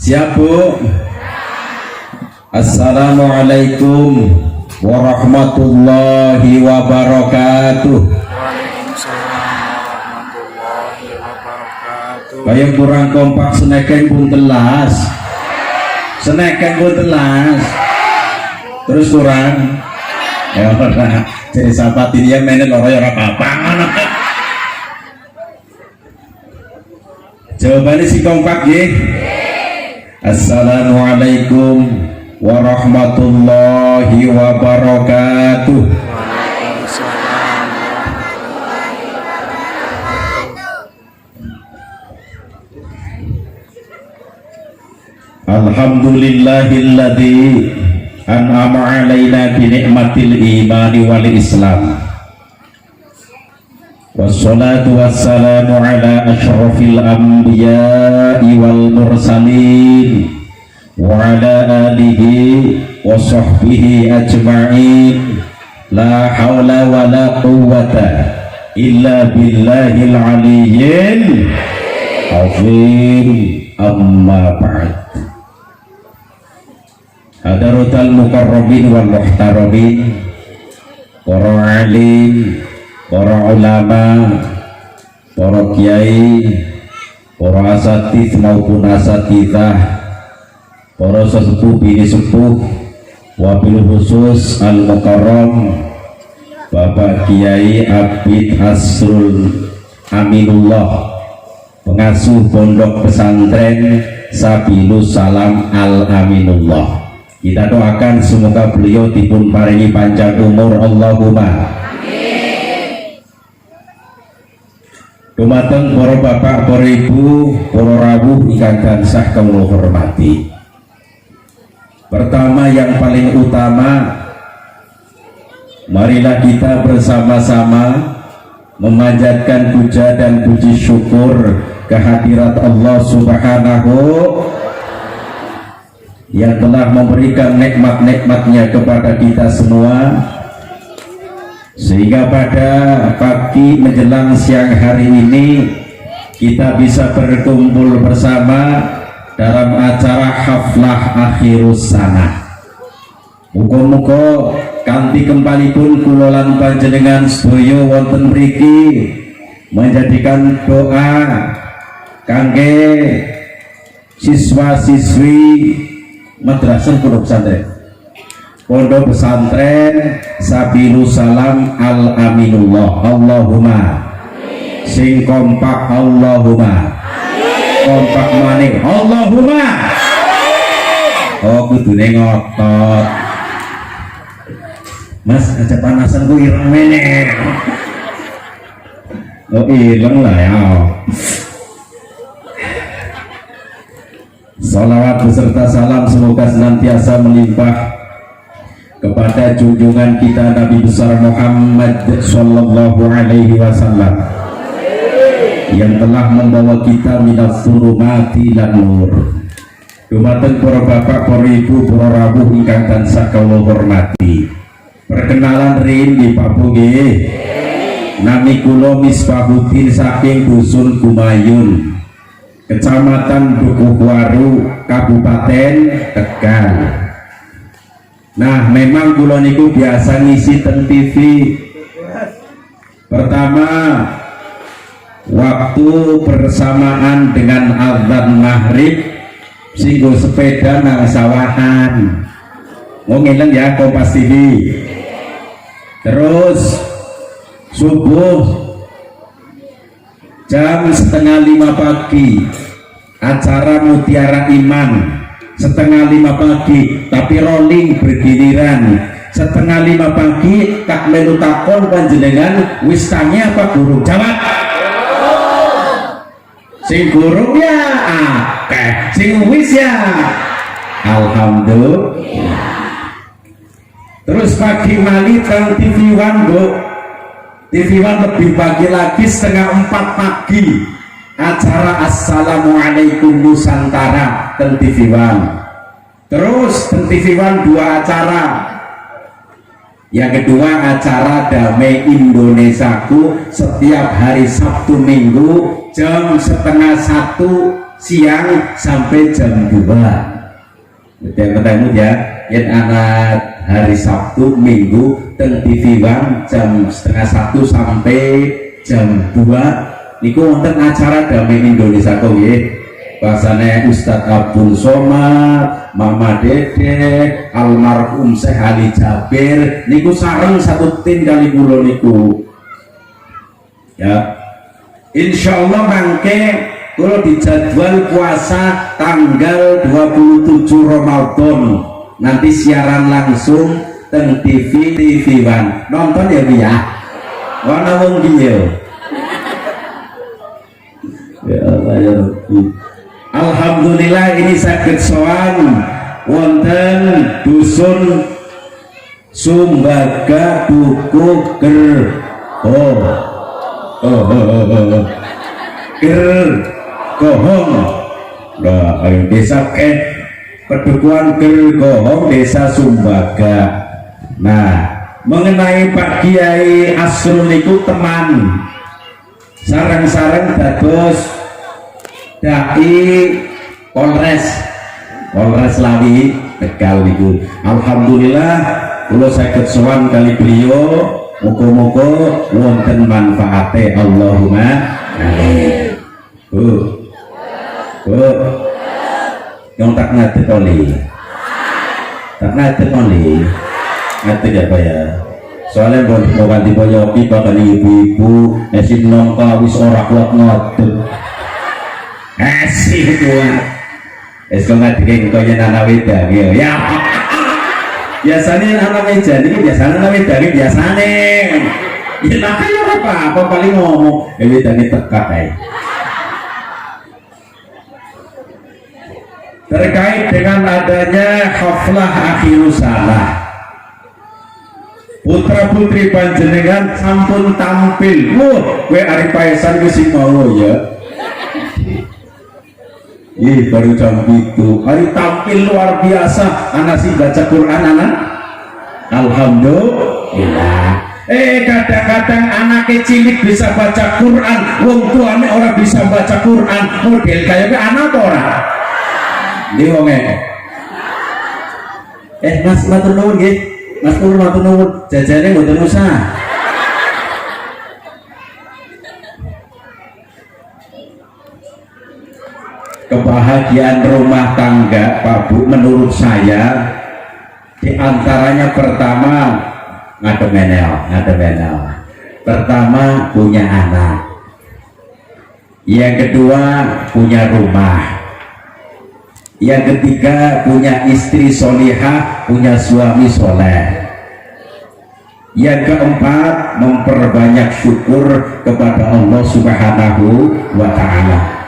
Siap Bu. Assalamualaikum warahmatullahi wabarakatuh. Kayak kurang kompak seneken pun telas. Terus kurang. Ya ora. Jadi sahabat ini yang mainin loro ya ora apa-apa. Jawabannya si kompak nggih. Assalamualaikum warahmatullahi wabarakatuh. Alhamdulillahilladzi an'ama alaina bi ni'matil imani wal islam. Wassalatu wassalamu ala asyrafil anbiya'i wal mursalin wa ala alihi wa sahbihi ajma'in. La hawla wa la quwwata illa billahil aliyyil azim. Amma ba'd. Hadarutal mukarrabin wal muhtarabin, para alim, para ulama, para kiai, para asatidz maupun asatidzah, para sesepuh bini sepuh, wabil khusus al mukarram Bapak Kiai Abid Asrul Aminullah, pengasuh pondok pesantren Sabilus Salam Al Aminullah. Kita doakan semoga beliau dipun paringi panjang umur, Allahumma. Dumateng para bapak, para ibu, para rawuh ingkang tansah kula hormati. Pertama yang paling utama, marilah kita bersama-sama memanjatkan puja dan puji syukur kehadirat Allah Subhanahu yang telah memberikan nikmat-nikmatnya kepada kita semua, sehingga pada pagi menjelang siang hari ini kita bisa berkumpul bersama dalam acara haflah akhirus sanah. Muga-muga kanthi kembalipun kula lan panjenengan sedaya wonten mriki menjadikan doa kangge siswa-siswi madrasah pondok pesantren Sabilus Salam Al Aminullah. Allahumma. Sing kompak Allahumma. Kompak maning Allahumma. Oh kudune ngotot. Mas aja panasan ku ireng meneh. Oh ireng lah ya. Salawat beserta salam semoga senantiasa melimpah kepada junjungan kita Nabi besar Muhammad sallallahu alaihi wasallam yang telah membawa kita minas zulumati lan nur. Dumateng para bapak, para ibu, para rawuh ingkang tansah kula hormati. Perkenalan rin di Papu nggih. Nami kula Misbahuddin saking Dusun Gumayun, Kecamatan Dukuhwaru, Kabupaten Tegal. Nah, memang kula niku biasa ngisi teng TV. Pertama, waktu bersamaan dengan azan maghrib, singgo sepeda nang sawahan. Mau ngeleng ya Kompas TV. Terus subuh jam 4:30 pagi acara Mutiara Iman. 4:30 pagi tapi rolling bergiliran. 4:30 pagi tak melu takon panjenengan wis tangi apa guru? Jawab. Sing guru ya akeh, sing wis ya alhamdulillah. Terus pagi mali teng TV One Bu. TV One lebih pagi lagi 3:30 pagi acara Assalamualaikum Nusantara teng TV One. Terus teng TV One 2 acara. Yang kedua, acara Damai Indonesiaku setiap hari Sabtu Minggu jam 12:30 siang sampai jam 2. Betul ya, yang anak hari Sabtu Minggu teng TV One jam 12:30 sampai jam 2 niku wonten acara Damai Indonesiaku nggih. Bahasanya Ustadz Abdul Somad, Mama Dede, almarhum Syekh Ali Jabir niku sareng satu tim kali kula niku ya. Insyaallah mangke kula dijadwal puasa tanggal 27 Ramadan nanti siaran langsung teng TV One nonton ya Bu ya. Wana wong piye ya Allah ya Rabbi. Alhamdulillah ini sakit soan wonten dusun Sumbaga Duku Ger Gergohong. Nah, desa Pedukuhan Gergohong, desa Sumbaga. Nah, mengenai Pak Kiai Asrul itu teman sarang-sarang dados dai Polres Lawi Tegal niku. Alhamdulillah kula saged sowan kali beliau, muga-muga wonten manfaate Allahumma amin. Yang tak ngadeg oli. Tak ngadeg oli. Ngadeg apa ya? Soalnya mau ganti boyoki bakal ibu-ibu esin nongka wis ora kuat ngadeg. Asih kuat. Es kok ngadeg kaya anak wedang ya. Biasanya anak wedang ini biasanya anak wedang biasanya. Ya makanya apa paling ngomong wedang tekak ae. Terkait dengan adanya haflah akhirus salah, putra putri panjenengan sampun tampil. Kowe ari paesan wis mau ya. Baru jam itu hari tampil luar biasa. Anak sih baca Quran anak. Alhamdulillah. Kadang-kadang anak kecil bisa baca Quran, wong tuane orang bisa baca Quran. Model kayak anak orang. Di wonge. Mas matur nuwun nggih. Mas Pur matur nuwun. Jajane mboten usah. Kebahagiaan rumah tangga Pak Bu menurut saya diantaranya pertama ngademenel. Pertama punya anak, yang kedua punya rumah, yang ketiga punya istri solihah, punya suami soleh, yang keempat memperbanyak syukur kepada Allah Subhanahu wa Ta'ala.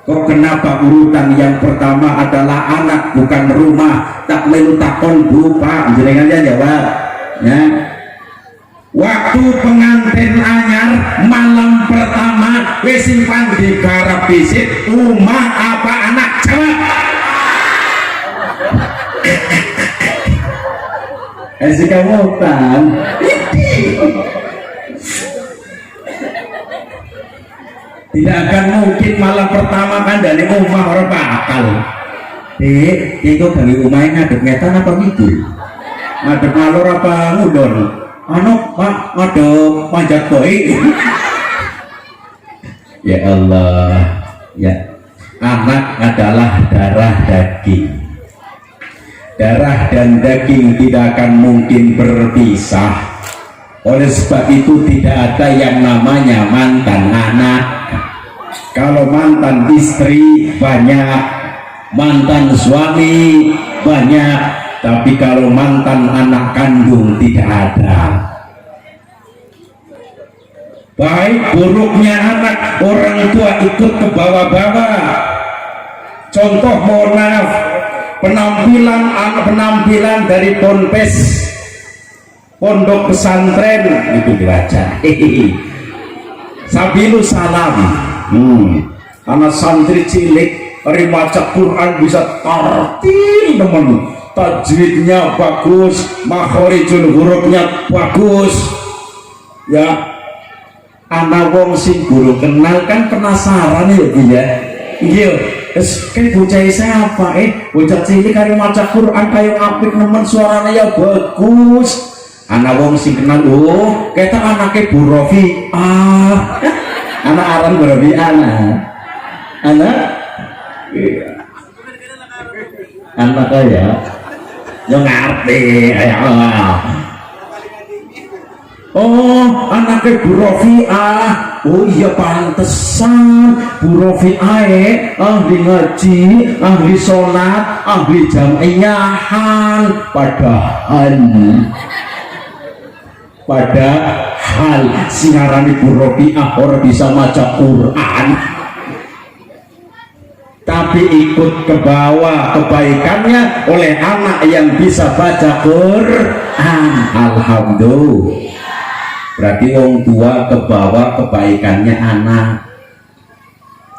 Kok kenapa urutan yang pertama adalah anak bukan rumah? Tak melu takon Bu Pak, jenengan jawab ya. Waktu pengantin anyar malam pertama wis simpan di garap bisik, rumah apa anak? Jawab. Kamu kan tidak akan mungkin malam pertama kan dari rumah orang bakal itu dari rumahnya ngadep ngetan apa gitu, ngadep ngalor apa ngudon Pak ngadep panjat koi. Ya Allah ya, anak adalah darah daging, darah dan daging tidak akan mungkin berpisah. Oleh sebab itu tidak ada yang namanya mantan anak. Kalau mantan istri banyak, mantan suami banyak, tapi kalau mantan anak kandung tidak ada. Baik buruknya anak, orang tua ikut ke bawah-bawah. Contoh mohon maaf, penampilan dari ponpes, pondok pesantren itu dibaca. Sabilu salam. Anak santri cilik hari baca Quran bisa tartil temen, tajwidnya bagus, makhorijul hurufnya bagus. Ya, anak wong sing guru kenal kan penasaran ya Bu ya. Iya, kayak bocah siapa? Bocah cilik kaya maca Quran kaya apik nemen, suaranya ya bagus. Anak wong sing kenal, oh, kita anaknya Bu Rofi. Anak aran Bu Rofi, anak kaya yang ngerti kayak oh, anaknya Bu Rofi'ah. Oh iya, pantesan Bu Rofi'ah ahli ngaji, ahli sholat, ahli jam'iyahan. Padahal singarani Bu Rofi'ah orang bisa maca Quran, tapi ikut ke bawah kebaikannya oleh anak yang bisa baca Quran. Alhamdulillah. Berarti wong tua ke bawah kebaikannya anak.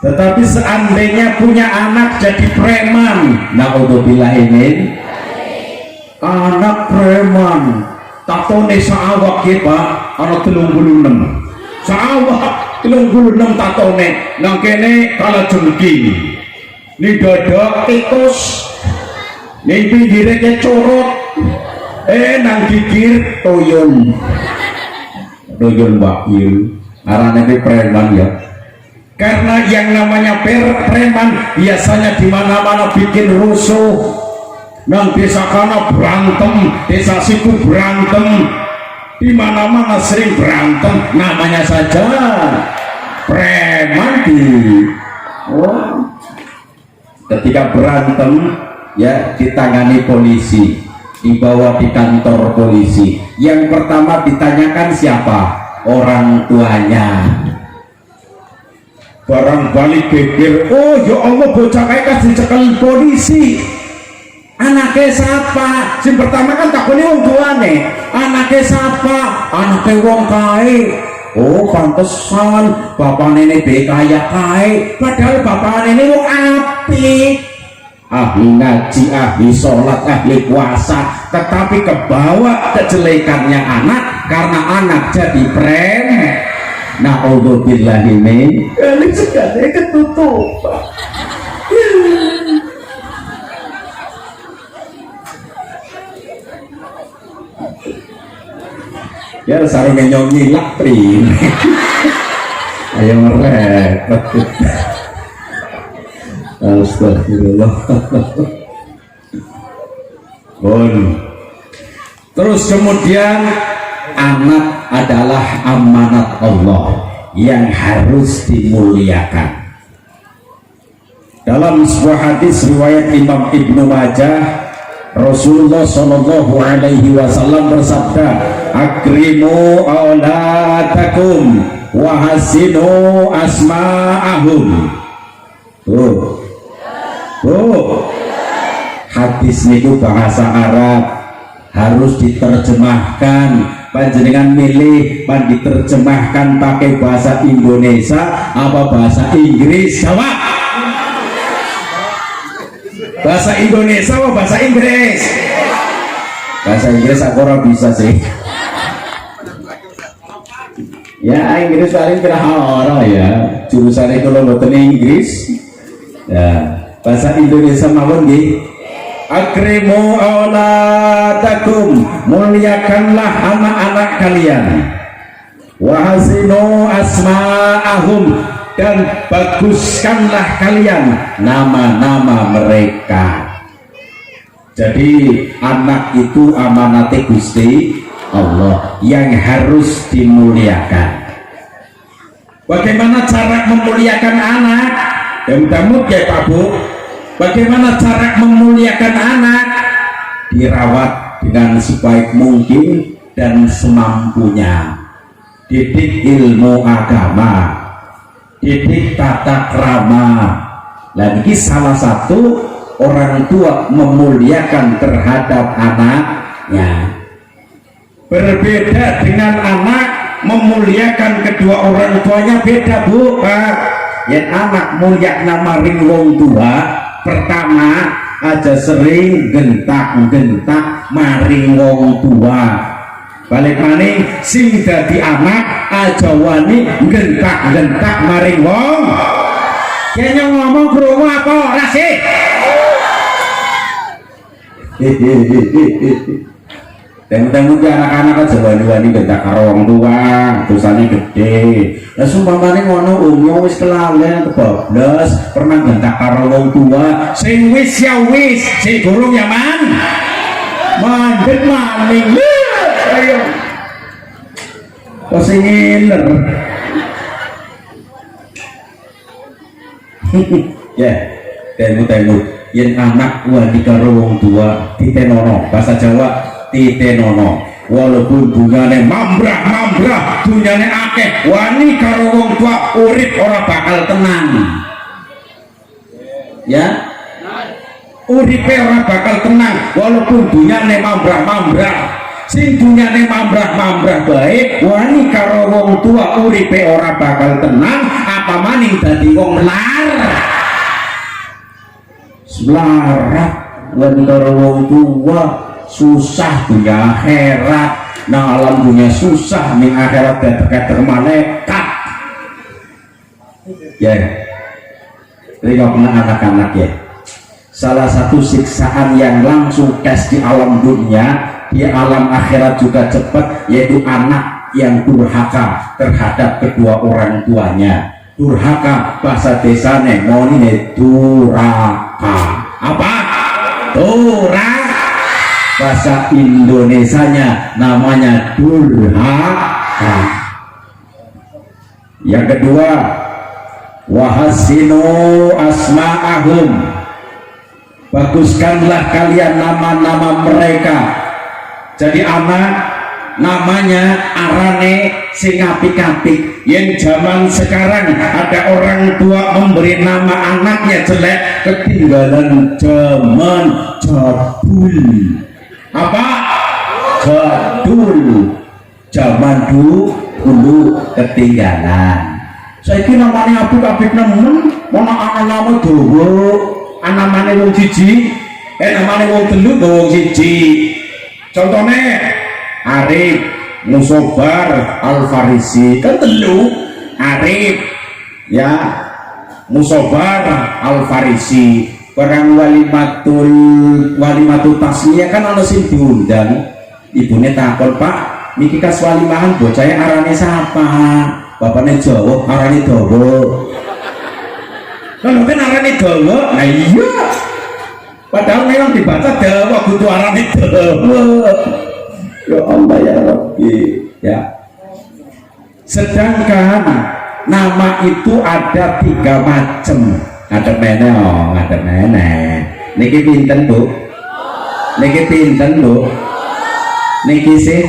Tetapi seandainya punya anak jadi preman, naudzubillah, ini anak preman, tatone saawak ya Pak, anak 36 saawak 36 tatone, nang kene kala jengking, ini dada tikus, ini pinggirnya corot, nang gigir toyon wakil. Arane preman ya, karena yang namanya preman biasanya di mana-mana bikin rusuh. Nang desa kana berantem, desa siku berantem, di mana-mana sering berantem, namanya saja preman. Ketika berantem ya ditangani polisi, dibawa di kantor polisi. Yang pertama ditanyakan siapa? Orang tuanya. Barang balik geger, oh ya Allah, bocah kayak kasih cekel polisi. Anaknya siapa? Yang pertama kan takutnya wong tuane. Anaknya siapa? Anaknya wong kae. Oh pantesan bapak nenek kaya kae, padahal bapak nenek wong apik, ahli ngaji, ahli sholat, ahli puasa, tetapi kebawa kejelekannya anak karena anak jadi preman. Na'udzubillahi min kali segala ketutupan. Ya sarungnya nyonyi lah prim. Ayo merepet. Astagfirullah. Bon. Terus kemudian anak adalah amanat Allah yang harus dimuliakan. Dalam sebuah hadis riwayat Imam Ibnu Majah, Rasulullah Shallallahu Alaihi Wasallam bersabda, akrimu auladakum wahasinu asma'ahum. Hadis niku bahasa Arab, harus diterjemahkan. Panjenengan milih pan diterjemahkan pakai bahasa Indonesia apa bahasa Inggris? Jawab. Bahasa Indonesia apa bahasa Inggris? Bahasa Inggris aku orang bisa sih. Ya Inggris paling kira orang ya. Jurusannya kalau buatan Inggris. Ya bahasa Indonesia mawon nggih. Akrimu auladakum, muliakanlah anak-anak kalian. Wahasinu asma'ahum, dan baguskanlah kalian nama-nama mereka. Jadi anak itu amanate Gusti Allah yang harus dimuliakan. Bagaimana cara memuliakan anak? Mudah-mudahan ya Pak Bu. Bagaimana cara memuliakan anak? Dirawat dengan sebaik mungkin dan semampunya. Didik ilmu agama, didik tata krama. Dan ini salah satu orang tua memuliakan terhadap anaknya. Berbeda dengan anak memuliakan kedua orang tuanya, beda Bu Pak. Yang anak mulia nama ring wong tua, pertama aja sering gentak-gentak maring wong tua. Balik maning sing dadi anak aja wani gentak-gentak maring wong. Kayaknya ngomong krungu apa ora sih? Temu-temu ki anak-anak aja wani-wani gentak karo wong tua, dosane gede. Lah sumpamane ngono umum wis kelalen kebablas, pernah gentak karo wong tua, sing wis ya wis, sing durung ya man. Mandhet maning. Ayo. Kok sing ngiler. Ya, temu-temu yen anak wani karo wong tua ditenono, bahasa Jawa titenono, walaupun dunyane mambrah dunyane akeh wani karo wong tua urip ora bakal tenang ya, uripe ora bakal tenang walaupun dunyane mambrah sing dunyane mambrah baik wani karo wong tua uripe ora bakal tenang apa maning dadi wong larat wani karo wong tua susah dunia akhirat, nah alam dunia susah ning akhirat keter malaikat ya. Jadi kalau kena anak-anak ya, salah satu siksaan yang langsung tes di alam dunia di alam akhirat juga cepat, yaitu anak yang durhaka terhadap kedua orang tuanya. Durhaka bahasa desane monine duraka apa? Duraka. Bahasa Indonesianya namanya durhaka. Yang kedua, wahasinu asma'ahum, baguskanlah kalian nama-nama mereka. Jadi anak namanya arane sing apik-apik. Yang zaman sekarang ada orang tua memberi nama anaknya jelek, ketinggalan zaman jadul. Apa? Jadul. Zaman dulu ketinggalan. Saiki namanya apik-apik nemen, ana anak-anak dawa, anamane wong siji, namane wong telu wong siji. Contohnya Arif Musobar Al-Farisi kan telu, Arif ya Musobar Al-Farisi. Barang walimatul tasmiyah kan ana sing diundang, ibune takon, Pak niki kas walimahan bocahe arane sapa? Bapakne Jawa arane Dawa. Kalau kan arane Dawa, nah iya. Padahal memang dibaca Dawa kudu arane Dawa. Ya Allah ya Rabbi ya. Sedangkan nama itu ada 3 macam. Ada meneh. Niki pinten Bu? Niki pinten Bu? Niki sih?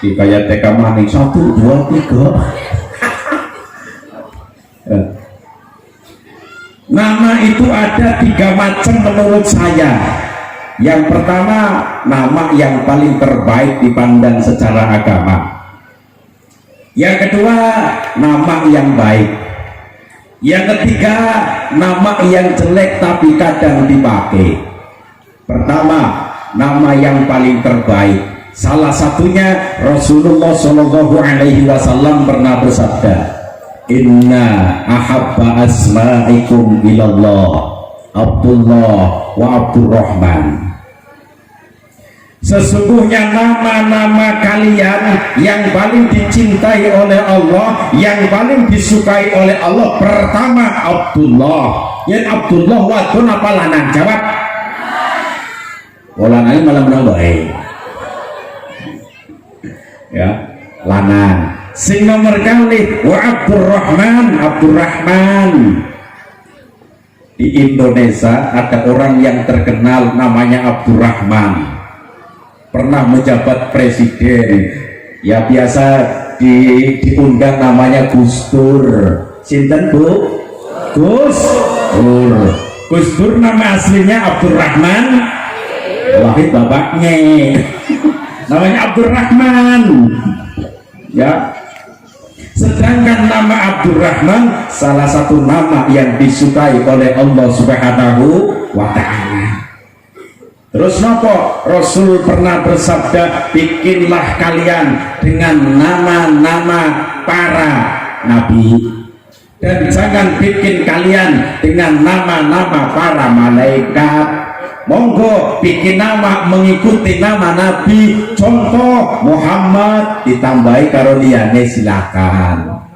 Di kayak TK maning 1, 2, 3. Nama itu ada 3 macam menurut saya. Yang pertama, nama yang paling terbaik dipandang secara agama. Yang kedua, nama yang baik. Yang ketiga, nama yang jelek tapi kadang dipakai. Pertama, nama yang paling terbaik. Salah satunya Rasulullah Shallallahu Alaihi Wasallam pernah bersabda, Inna ahabba asma'ikum ilallah Abdullah wa Abdurrahman. Sesungguhnya nama-nama kalian yang paling dicintai oleh Allah, yang paling disukai oleh Allah, pertama Abdullah. Yang Abdullah wadon apa lanang? Jawab. Lanang malah menang baik. Ya, lanang. Sing nomor kali wa Abdurrahman. Di Indonesia ada orang yang terkenal namanya Abdurrahman, pernah menjabat presiden ya, biasa diundang namanya Gus Dur. Sinten Bu? Gus Dur nama aslinya Abdurrahman Wahid bapaknya namanya Abdurrahman ya. Sedangkan nama Abdurrahman salah satu nama yang disukai oleh Allah Subhanahu wa Ta'ala. Terus nopo Rasul pernah bersabda, bikinlah kalian dengan nama-nama para nabi, dan jangan bikin kalian dengan nama-nama para malaikat. Monggo bikin nama mengikuti nama nabi, contoh Muhammad ditambahi karo liyane silakan,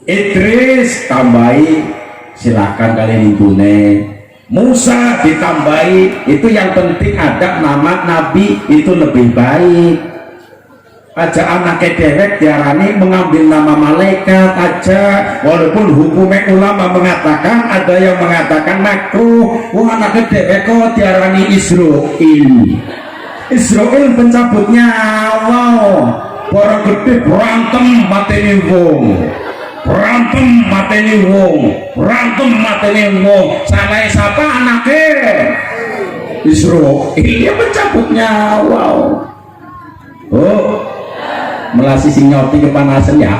Idris tambahi silakan kalian ibune, Musa ditambahi, itu yang penting ada nama nabi itu lebih baik. Aja anaknya dewek diarani mengambil nama malaikat aja, walaupun hukumnya ulama mengatakan, ada yang mengatakan makruh. Wah, anaknya dewek kok diarani Israel pencabut nyawa, orang gede berantem mateni wong, berantem mateni wong, berantem mateni wong, salah siapa anaknya Israel, iya pencabut nyawa. Oh, melasi sing nyoti kepanasan ya.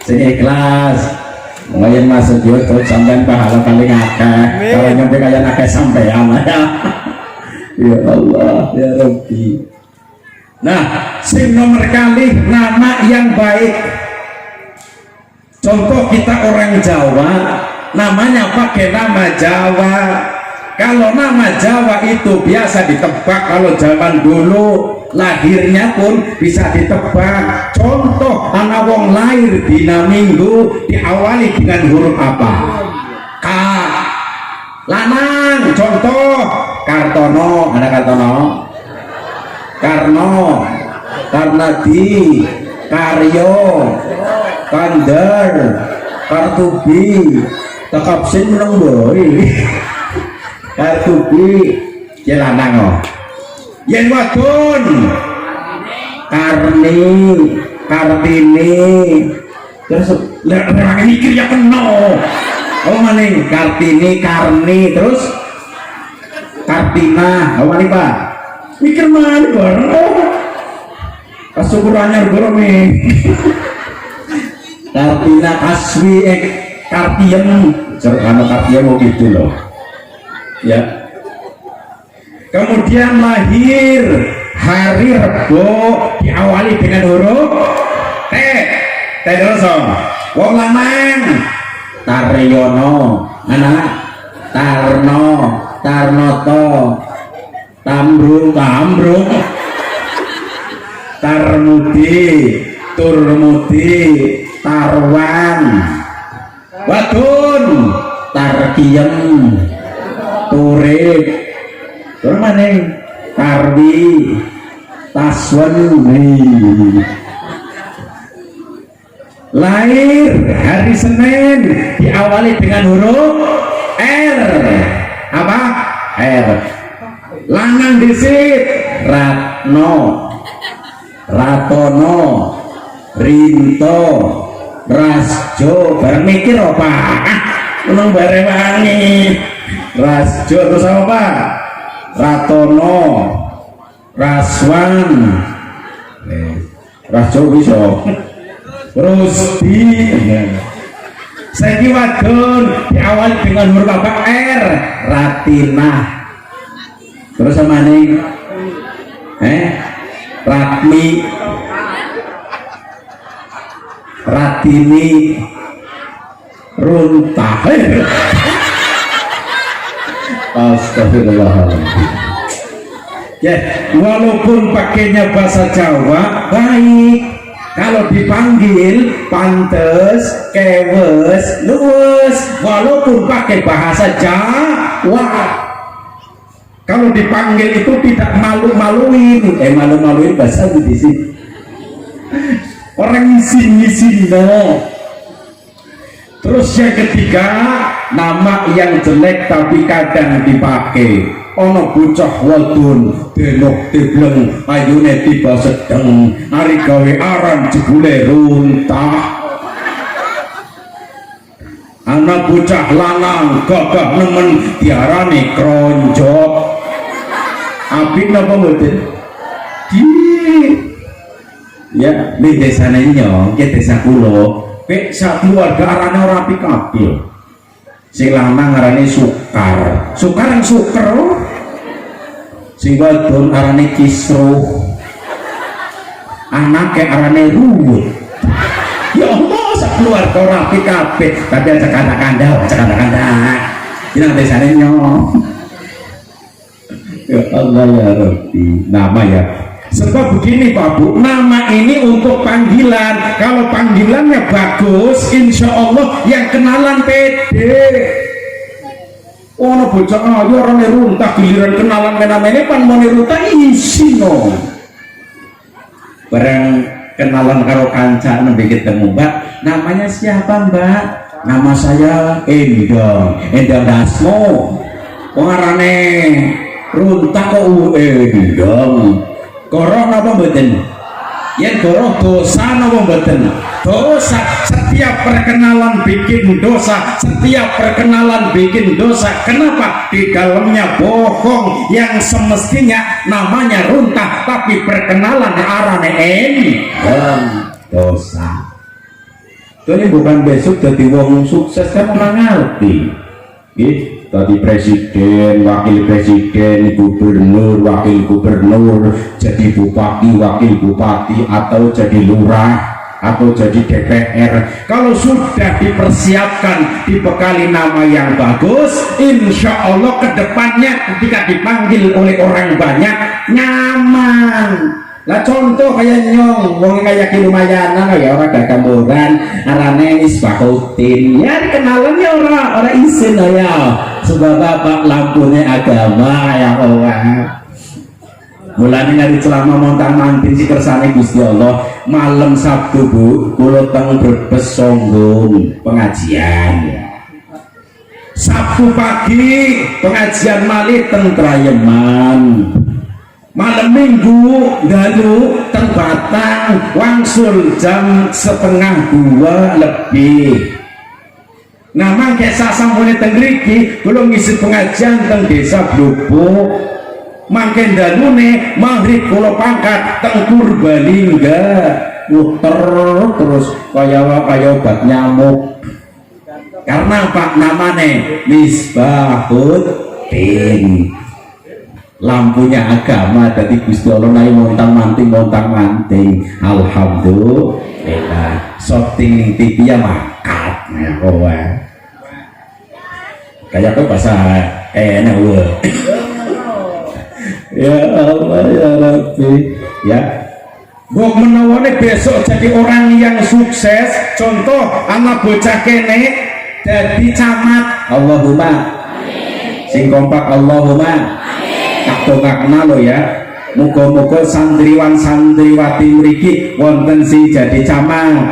Sing ikhlas ngayen masuk yo terus sampean pahala paling akeh. Kalau nyampe kaya akeh sampean ya. Ya Allah, ya Rabbi. Nah, sing nomor kali nama yang baik. Contoh kita orang Jawa, namanya pakai nama Jawa. Kalau nama Jawa itu biasa ditebak, kalau zaman dulu lahirnya pun bisa ditebak. Contoh anak wong lahir dina Minggu diawali dengan huruf apa? K. Lanang, contoh Kartono, anak Kartono, Karno, Karnadi, Karyo, Kander, Kartubi, Tekapsin menang boy. Kartubi jelanang oh. Yen wadon Karni, Kartini, terus lewat mikir ya kena. Oh maning Kartini, Karni, terus Kartina. Oh maning Pak, mikir mana bareng? Oh, kesyukurannya nih. Kartina, Kaswi, Kartien, karena Kartien mau gitu loh. Ya. Kemudian lahir hari Rebo diawali dengan huruf T. T terus wong lanang Taryono, anak Tarno, Tarnoto, Tambrung, Tarmudi, Turmudi, Tarwan, Wadun, Tarkiem, Turip, terus mana Karbi, Taswan. Lahir hari Senin diawali dengan huruf R. Apa? R. Lanang disit Ratno, Ratono, Rinto, Rasjo. Bareng mikir apa? Menung bareng wangi. Rasjo terus apa? Ratono, Raswan, Rasjo bisa. Rusdi, saiki wadon diawali dengan huruf apa? R. Ratinah. Terus sama nih? Ratmi, Ratini, Runtah. Astagfirullahaladzim. Ya, walaupun pakainya bahasa Jawa baik, kalau dipanggil pantes, kewes, luwes, walaupun pakai bahasa Jawa, kalau dipanggil itu tidak malu-maluin. Malu-maluin bahasa di sini. Orang isin-isin no. Terus yang ketiga, nama yang jelek tapi kadang dipakai. Ono bocah wadon delok tebleng ayune tiba sedeng, ari gawe aran jebule runtah. Anak bocah lanang gagah nemen diarani kronjok. Apik napa mboten? Ya di desa nenyo ke desa kulo pe sak keluarga arane ora apik kabeh. Sing lanang arane Sukar yang suker, sing wadon arane Kisruh, anake arane Ruwut. Ya Allah, sak keluarga ora apik kabeh, tapi aja kanda-kanda jeneng desane nyo. Ya Allah ya Rabbi, nama ya. Sebab begini Pak Bu, nama ini untuk panggilan. Kalau panggilannya bagus, insya Allah yang kenalan pede. Oh, bocah ayo orang neruntah giliran kenalan menamanya pan mau neruntah isi no. Barang kenalan karo kanca nembe ketemu, Mbak, namanya siapa Mbak? Nama saya Endang Dasmo. Wong arane runtah kok Endang. Goroh apa mboten? Yen goroh dosa napa mboten? Dosa. Setiap perkenalan bikin dosa, setiap perkenalan bikin dosa. Kenapa? Di dalamnya bohong yang semestinya namanya runtah, tapi perkenalan arane dosa. Ini bukan besok jadi wong sukses kan orang ngerti. Tadi presiden, wakil presiden, gubernur, wakil gubernur, jadi bupati, wakil bupati, atau jadi lurah, atau jadi DPR. Kalau sudah dipersiapkan, dibekali nama yang bagus, insya Allah kedepannya ketika dipanggil oleh orang banyak nyaman. Lah contoh kayak nyong, wong kayak lumayan ya orang dagang murah, arane Isbahuddin, ya kenalannya orang isin ya, sebab bapak lampunya agama ya Allah. Mulane dari selama montang mantin si kersane Gusti Allah, malam Sabtu Bu, kula teng Brebes sombong pengajian. Sabtu pagi pengajian malih teng Trayeman. Malam Minggu dalu terbatang wangsul jam 1:30 lebih. Nah mangke sasampune teng mriki kula ngisi pengajian teng Desa Blubuk. Mangke dalune maghrib kula pangkat teng Purbalingga, muter terus kaya obat nyamuk. Karena Pak namane Misbahuddin. Lampunya agama dari Gusti Allah naik montang manting alhamdulillah. Shooting TV ya makat ya kowe kayak kok bahasa enak weh. Ya Allah ya Rabbi ya. Gua menawane besok jadi orang yang sukses. Contoh anak bocah kene jadi camat, Allahumma sing kompak Allahumma tak dongakna lo ya. Muga-muga santriwan santriwati mriki wonten sing jadi camat.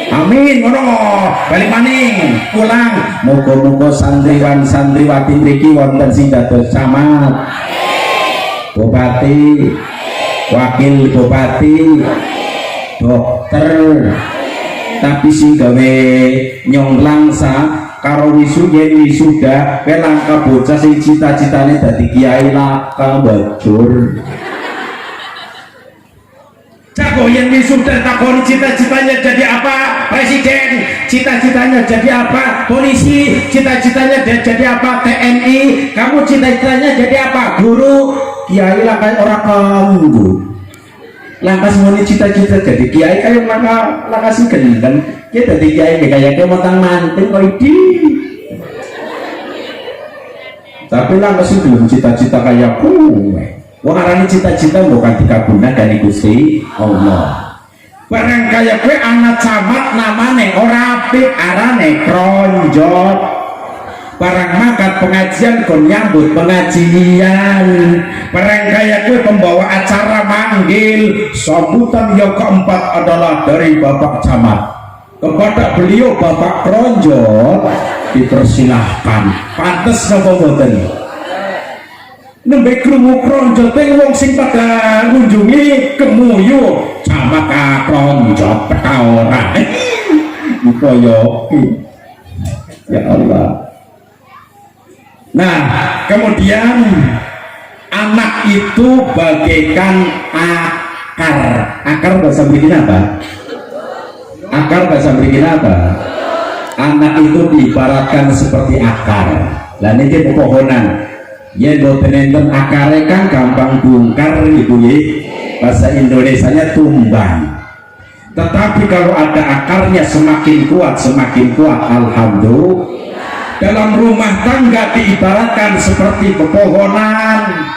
Amin. Ngono balik maning pulang. Muga-muga santriwan santriwati mriki wonten sing dados camat, bupati, wakil bupati, dokter. Tapi sing gawe nyong langsa karo wisuda kelangka bocah sing cita-citane dadi kiai laka bajur. Jago yang wisuda takoni cita-citanya jadi apa? Presiden. Cita-citanya jadi apa? Polisi. Cita-citanya jadi apa? TNI. Kamu cita-citanya jadi apa? Guru. Kiai laka ora kanggo. Langkah semuanya cita-cita jadi kiai kayak langkah si gendeng kita jadi kiai kayak montang manting kok ini. Tapi langkah sih belum cita-cita kayak wong arane cita-cita bukan dikabulkan dari Gusti Allah. Barang kayak gue anak camat namane ora apik arane kronjot. Barang makat pengajian kon nyambut pengajian. Barang kayak gue pembawa acara manggil. Sambutan yang keempat adalah dari Bapak Camat. Kepada beliau Bapak Kronjot dipersilahkan. Pantes napa mboten? Nembe krungu Kronjot wong sing pada ngunjungi kemuyu Camat Kronjot petawara. Koyo ya Allah. Nah, kemudian anak itu bagaikan akar. Akar bahasa bikin apa? Akar bahasa bikin apa? Anak itu diibaratkan seperti akar. Lah ini pepohonan. Ya boten enten akare kan gampang bongkar gitu ya. Bahasa Indonesianya tumbang. Tetapi kalau ada akarnya semakin kuat alhamdulillah. Dalam rumah tangga diibaratkan seperti pepohonan.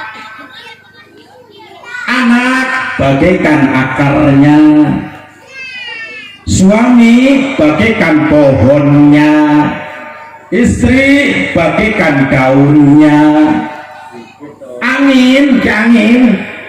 Anak bagaikan akarnya, suami bagaikan pohonnya, istri bagaikan daunnya. Angin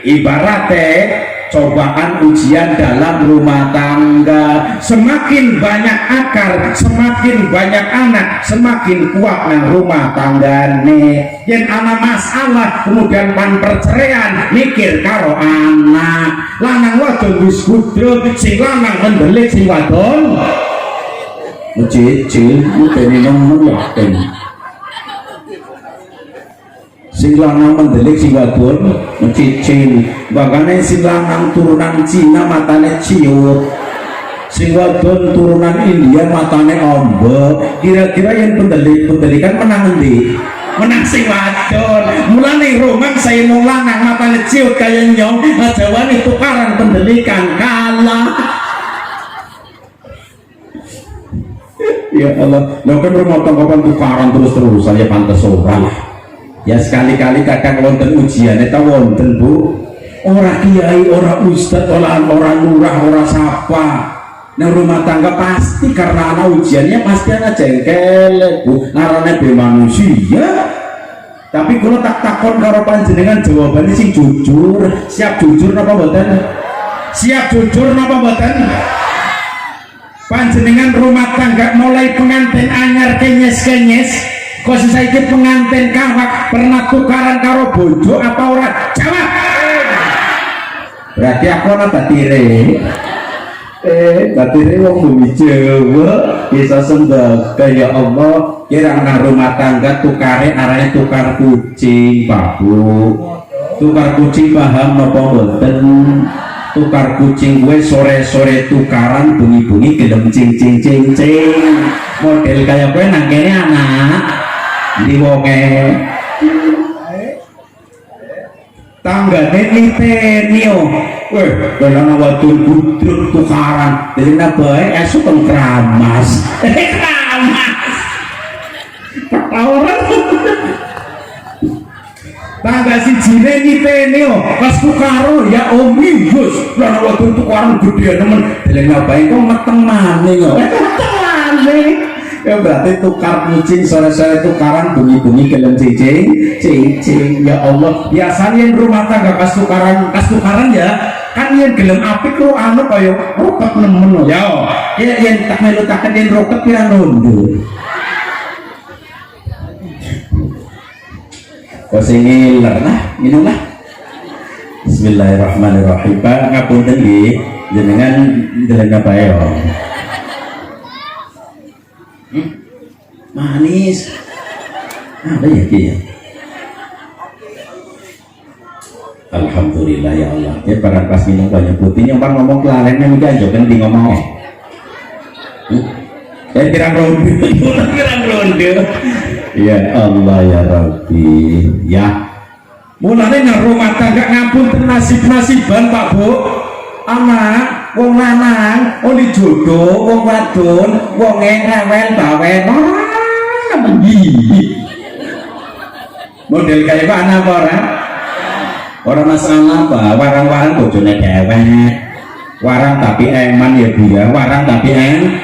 ibaratnya cobaan ujian dalam rumah tangga. Semakin banyak akar, semakin banyak anak, semakin kuat nang rumah tangga nih. Yang ana masalah kemudian pan perceraian mikir karo anak. Lanang wadon wis gudeg, sing lanang mendelik sing wadon ngecicil mutene nang yakin. Sing lanang mendelik sing wadon mencicil, bahkan sing lanang turunan Cina matane ciut, sing wadon turunan India matane ombek. Kira-kira yang pendelikan menang endi? Menang sing wadon. Mulane romang saya mau lanang matane ciut kaya nyong, aja wani tukaran pendelikan kalah. Ya Allah, lo kan rumah tangga tukaran terus saya pantas orang. Ya sekali-kali kadang wonten ujian eta wonten Bu. Ora kiai, ora ustad, ora lurah, ora sapa. Nang rumah tangga pasti karena ana ujiannya pasti ana jengkel Bu. Narane be manusia. Tapi kalau tak takon karo panjenengan jawabannya sing jujur. Siap jujur napa mboten? Siap jujur napa mboten? Panjenengan rumah tangga mulai pengantin anyar kenyes-kenyes. Kok saiki pengantin kawak pernah tukaran karo bojo apa ora? Jawab. Berarti aku ana batire. Batire wong bumi Jawa bisa sembah ya Allah. Kira nang rumah tangga tukare arane tukar kucing, Pak Bu. Tukar kucing paham napa mboten? Tukar kucing gue sore-sore tukaran bunyi-bunyi gelem cing-cing. Model kayak gue nang kene anak di wonge tanggane nitenio. Weh, kalau wadon budruk tukaran dari nabai esok kan keramas. Keramas orang tangga si jine nitenio pas tukaro ya omnibus. Kalau wadon tukaran gede temen dari nabai kok meteng maning kok. Ya berarti tukar kucing sore-sore tukaran bunyi-bunyi gelem cicing. Ya Allah, biasanya yang rumah tangga pas tukaran ya kan yang gelem apik lu anu kaya roket nemen ya. Yang tak melu taken yang roket pirang rondo. Kok sing ngiler lah, minumlah. Bismillahirrahmanirrahim. Pak ngapunten nggih, jenengan ndeleng apa ya? Manis apa ya kia? Alhamdulillah ya Allah. Ya barang pas minum banyak putih yang ngomong kelalen yang udah kan di ngomong pirang ronde ya Allah ya Rabbi ya. Mulane nang rumah tangga ngampun nasib-nasiban Pak Bu. Anak wong lanang oli jodoh, wong wadon wong rewel bawen model kayak mana orang masalah apa warang-warang bojone dewek warang tapi eman ya Bu ya, warang tapi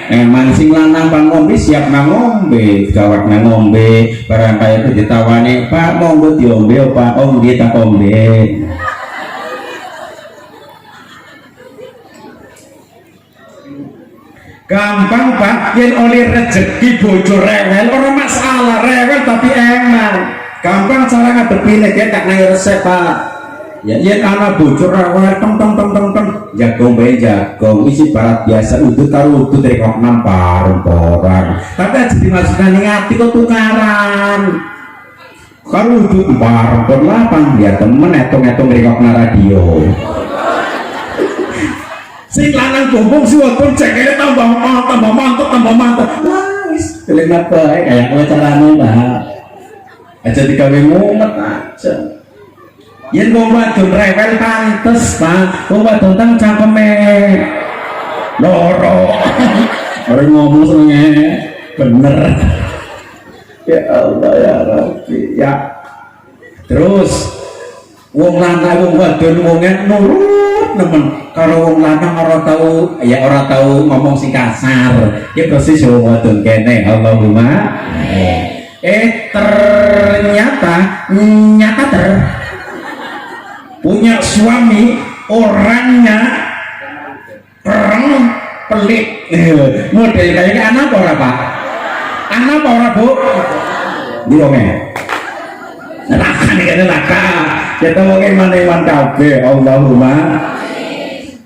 eman sing lanang pan ngombe siap nang ngombe gawat nang ngombe barang kaya itu ditawani Pak monggo diombe Pak om dia tak ombe. Gampang Pak, yang oleh rezeki bojo rewel orang masalah rewel tapi eman. Gampang cara ngadepinnya dia tak naik resep Pak. Ya yang anak bojo rewel teng jagong bayi jagong isi barat biasa udut taruh udut dari kok nampar orang. Tapi aja dimasukkan yang hati kok tukaran. Kalau udut bar lah pang dia temen etong dari kok radio. Sing lanang gombong si wadon cekele tambah mantep. Wis, kelemat bae kayak kowe carane, Pak. Aja digawe ngumet aja. Yen wong wadon rewel pantes, Pak. Wong wadon teng cangkeme loro. Ora ngomong senenge bener. Ya Allah ya Rabbi ya. Terus wong lanang wong wadon wonge nurut nemen karo wong lanang ora tau ngomong sing kasar. Ya persis wong wadon kene Allahumma. Ternyata punya suami orangnya keren pelik. Model kayak anak ora Pak? Anak ora Bu? Dirome. Neraka nih kan neraka. Kita mungkin mana-mana kabeh Allahumma.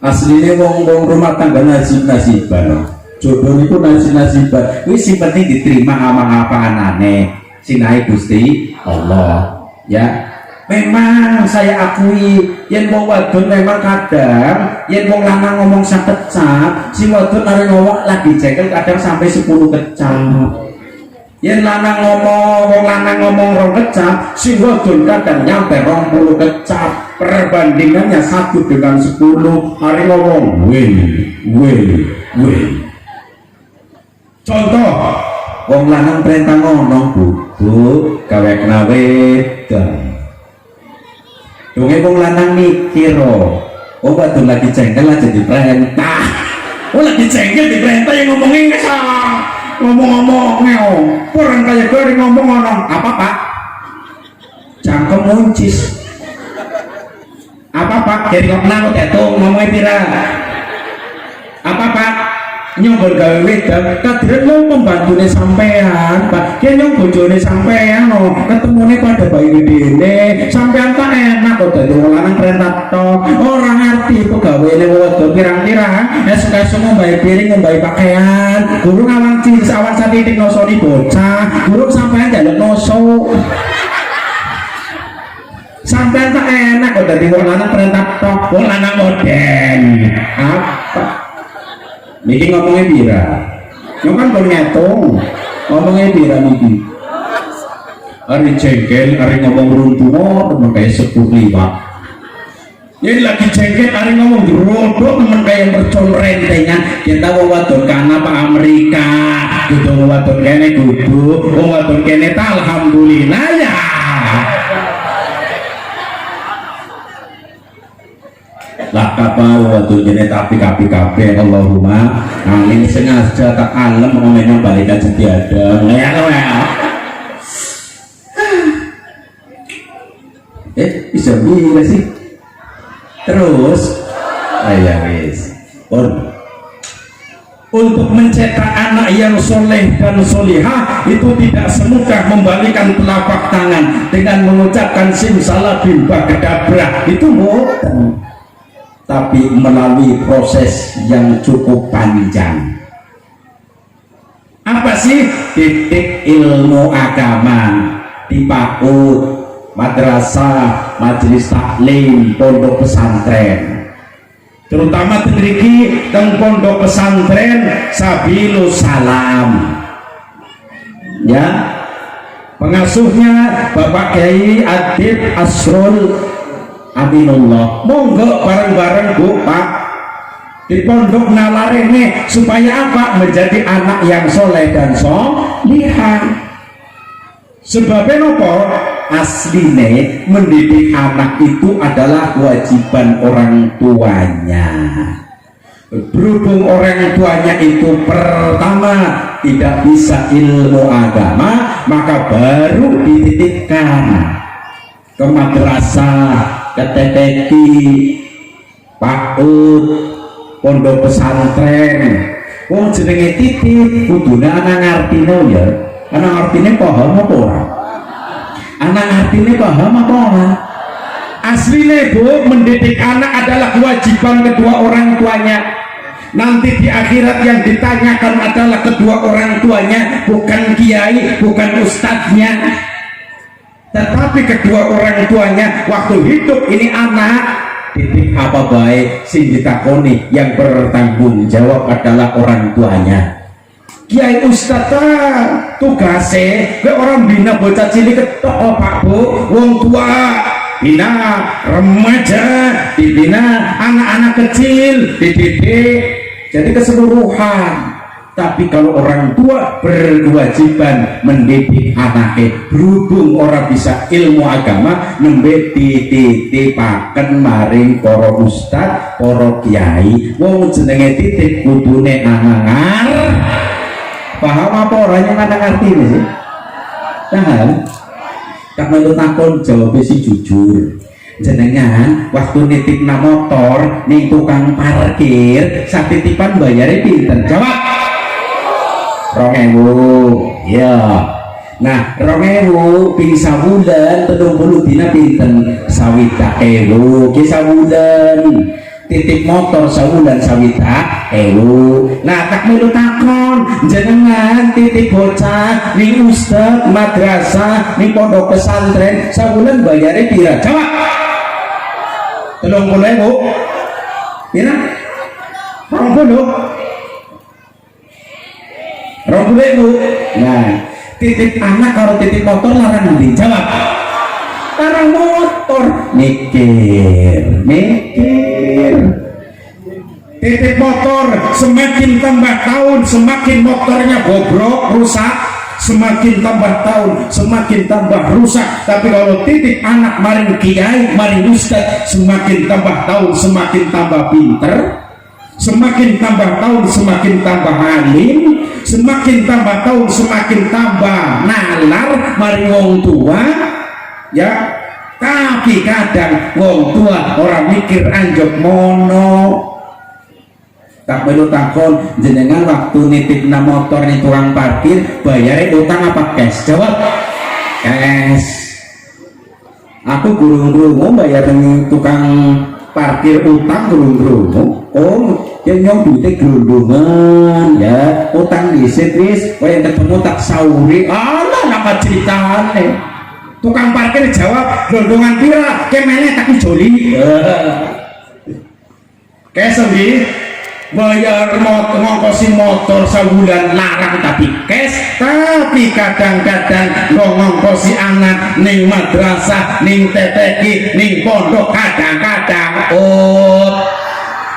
Aslinya wong rumah tangga nasib-nasiban. Jodoh itu nasib-nasiban. Wis sing penting diterima ama apa anane. Sinae Gusti Allah. Ya. Memang saya akui yen wong wadon memang kadang yen wong lanang ngomong sak kecap, si wadon arep ngomong lagi cekel kadang sampai 10 kecap. Yen lanang ngomong, wong lanang ngomong 2 kecap, si wadon kadang nyampe 20 kecap. Perbandingannya 1 dengan 10. Hari ngomong win. Contoh, wong lanang perintah ngomong bu gawe kena wedang. Dongeng wong lanang mikir wong wadon lagi cengkel aja diperintah. Lagi cengkel diperintah yang ngomongin ngomong-ngomongnya orang kayak gue ngomong apa Pak? Cangkem muncis apa Pak? Jadi ngomong tetung ngomongnya pira apa Pak? Nyonggol gawe wedang kadiran lo pembantunya sampean Pak dia nyonggol bojone sampean ketemunya pada bayi dene sampean tak enak kok dadi wong lanang perintah tok orang ngerti pegawene wedok pirang-pirang esuk-esuk ngombai piring ngombai pakaian guru ngawang cilis awan satitik nosoni bocah guru sampean jaluk noso sampean tak enak kok dadi wong lanang perintah tok wong lanang modern apa niki ngomongnya pira? Yo kan kon ngitung. Ngomongnya pira niki? Ari cengkel, ari ngomong runtuh temen kayak 10 liwat. Ini lagi cengkel, ari ngomong jerodok temen kayak mercon rentengan. Kita wong wadon kana Pak Amerika, gitu wong wadon kene kudu, wong wadon kene ta alhamdulillah ya. Lah kapal waktu jenis tapi kapi Allahumma amin sengaja tak alam ngomongnya balikan setiada bisa bila sih terus wis untuk mencetak anak yang soleh dan solihah itu tidak semudah membalikan telapak tangan dengan mengucapkan simsalabim bagedabra itu bukan, tapi melalui proses yang cukup panjang. Apa sih? Titik ilmu agama di PAUD, madrasah, majelis taklim, pondok pesantren, terutama teriki dan pondok pesantren Sabilus Salam ya, pengasuhnya Bapak Kiai Adib Asrul Aminullah. Monggo bareng-bareng Bu Pak di pondok nalarene supaya apa? Menjadi anak yang soleh dan solihah. Sebabnya nopo? Asline mendidik anak itu adalah kewajiban orang tuanya. Berhubung orang tuanya itu pertama tidak bisa ilmu agama, maka baru dititipkan ke madrasah, ke TPQ, PAUD, pondok pesantren. Wong jenenge titip kudune ana ngartine ya. Ana artine paham apa ora? Ana artine paham apa ora? Asline Bu, mendidik anak adalah kewajiban kedua orang tuanya. Nanti di akhirat yang ditanyakan adalah kedua orang tuanya, bukan kiai, bukan ustadznya. Tetapi kedua orang tuanya waktu hidup ini anak titip apa baik sing ditakoni yang bertanggung jawab adalah orang tuanya. Kiai Ustadz tugasnya orang bina bocah cilik ketok, oh Pak Bu, wong tua bina remaja, dibina anak-anak kecil, dididik, jadi keseluruhan. Tapi kalau orang tua berkewajiban mendidik anaknya, berhubung orang bisa ilmu agama nembe dititipaken maring para ustad, para kiai, wong jenenge titip kudune anangar. Paham apa orangnya nggak ngerti nih sih? Paham? Tak melu takon jawab si jujur. Jenengan waktu nitip motor ning tukang parkir, sak titipan bayare pinten? Jawab. 2000. Ya. Nah, 2000 ping sabulan 30 dina pinten? 20.000 ki sabulan. Titip motor sabulan 20.000. Nah, tak melu takon jenengan titip bocah ning ustad madrasah ning pondok pesantren sabulan bayare pira? Jawab. 30.000. Pira? 20.000. Nah, titip anak kalau titip motor larang nanti. Jawab. Larang motor. Mikir. Titip motor semakin tambah tahun semakin motornya bobrok rusak, semakin tambah tahun semakin tambah rusak. Tapi kalau titip anak maring kiai maring ustad, semakin tambah tahun semakin tambah pinter, semakin tambah tahun semakin tambah alim, semakin tambah tahun semakin tambah nalar maring wong tua. Ya, tapi kadang wong tua orang mikir anjok mono. Tak perlu takon jenengan waktu nitip motor nih tukang parkir bayar utang apa cash? Jawab. Cash. Aku gurung-gurung bayar nih tukang parkir utang gurung-gurung. Oh, yang nyong duitnya gerundungan ya, utang disit wis, yang ketemu tak sauri. Alah nama ceritane. Tukang parkir jawab, gerundungan pira? Kemene tak joli. Cash sendiri. Bayar ngongkosi motor sebulan larang tapi cash. Tapi kadang-kadang ngongkosi anak ning madrasah, ning TTK, ning pondok kadang-kadang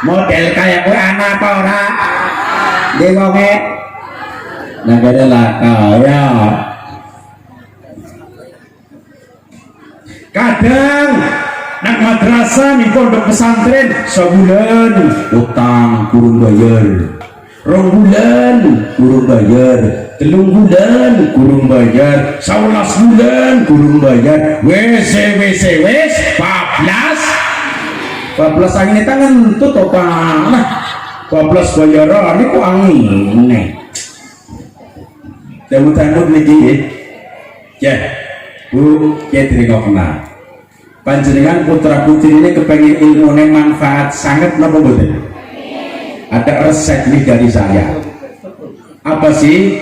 model kayak gue anak ora dengonge nah gak ada lah kaya kadang nang madrasah ning pondok pesantren sebulan utang kurang bayar, 2 bulan kurang bayar, 3 bulan kurang bayar, 11 bulan kurang bayar, wes 14 angin tangan tutup panah 12 bayaran ini kok angin nih temu-temu nih ya Bu ya terima kenal panjenengan putra putri ini kepengen ilmunya manfaat sangat napa mboten? Ada resep nih dari saya. Apa sih?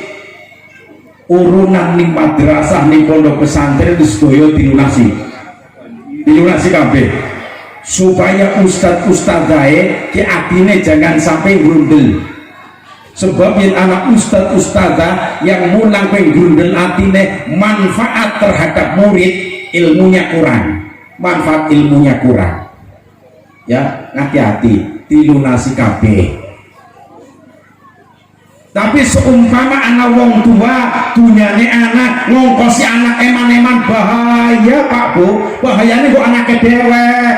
Urunan ning madrasah ning pondok pesantren wis sedaya dilunasi kabeh. Supaya ustad-ustadae ki atine jangan sampai grundel. Sebab yang anak ustad-ustadzah yang mulang penggrundel atine manfaat terhadap murid ilmunya kurang. Manfaat ilmunya kurang ya, hati-hati dilunasi kabeh. Tapi seumpama anak wong tua dunyane anak ngongkosi anak eman-eman bahaya Pak Bu, bahayanya kok anaknya dewek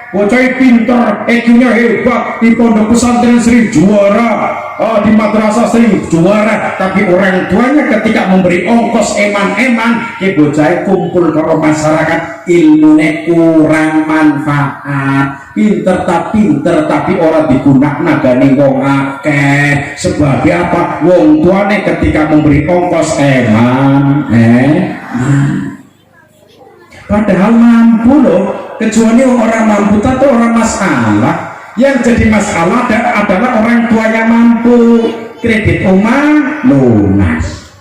bocah pinter, EQ-nya hebat, di pondok pesantren sering juara, di madrasah sering juara, tapi orang tuanya ketika memberi ongkos eman-eman ke bocah kumpul ke masyarakat ilmunya kurang manfaat. Pinter tapi orang digunakan nagane wong akeh. Sebabnya apa? Wong tuane ketika memberi ongkos eman padahal mampu loh, kecuali orang mampu atau orang masalah. Yang jadi masalah adalah orang tua yang mampu. Kredit rumah lunas,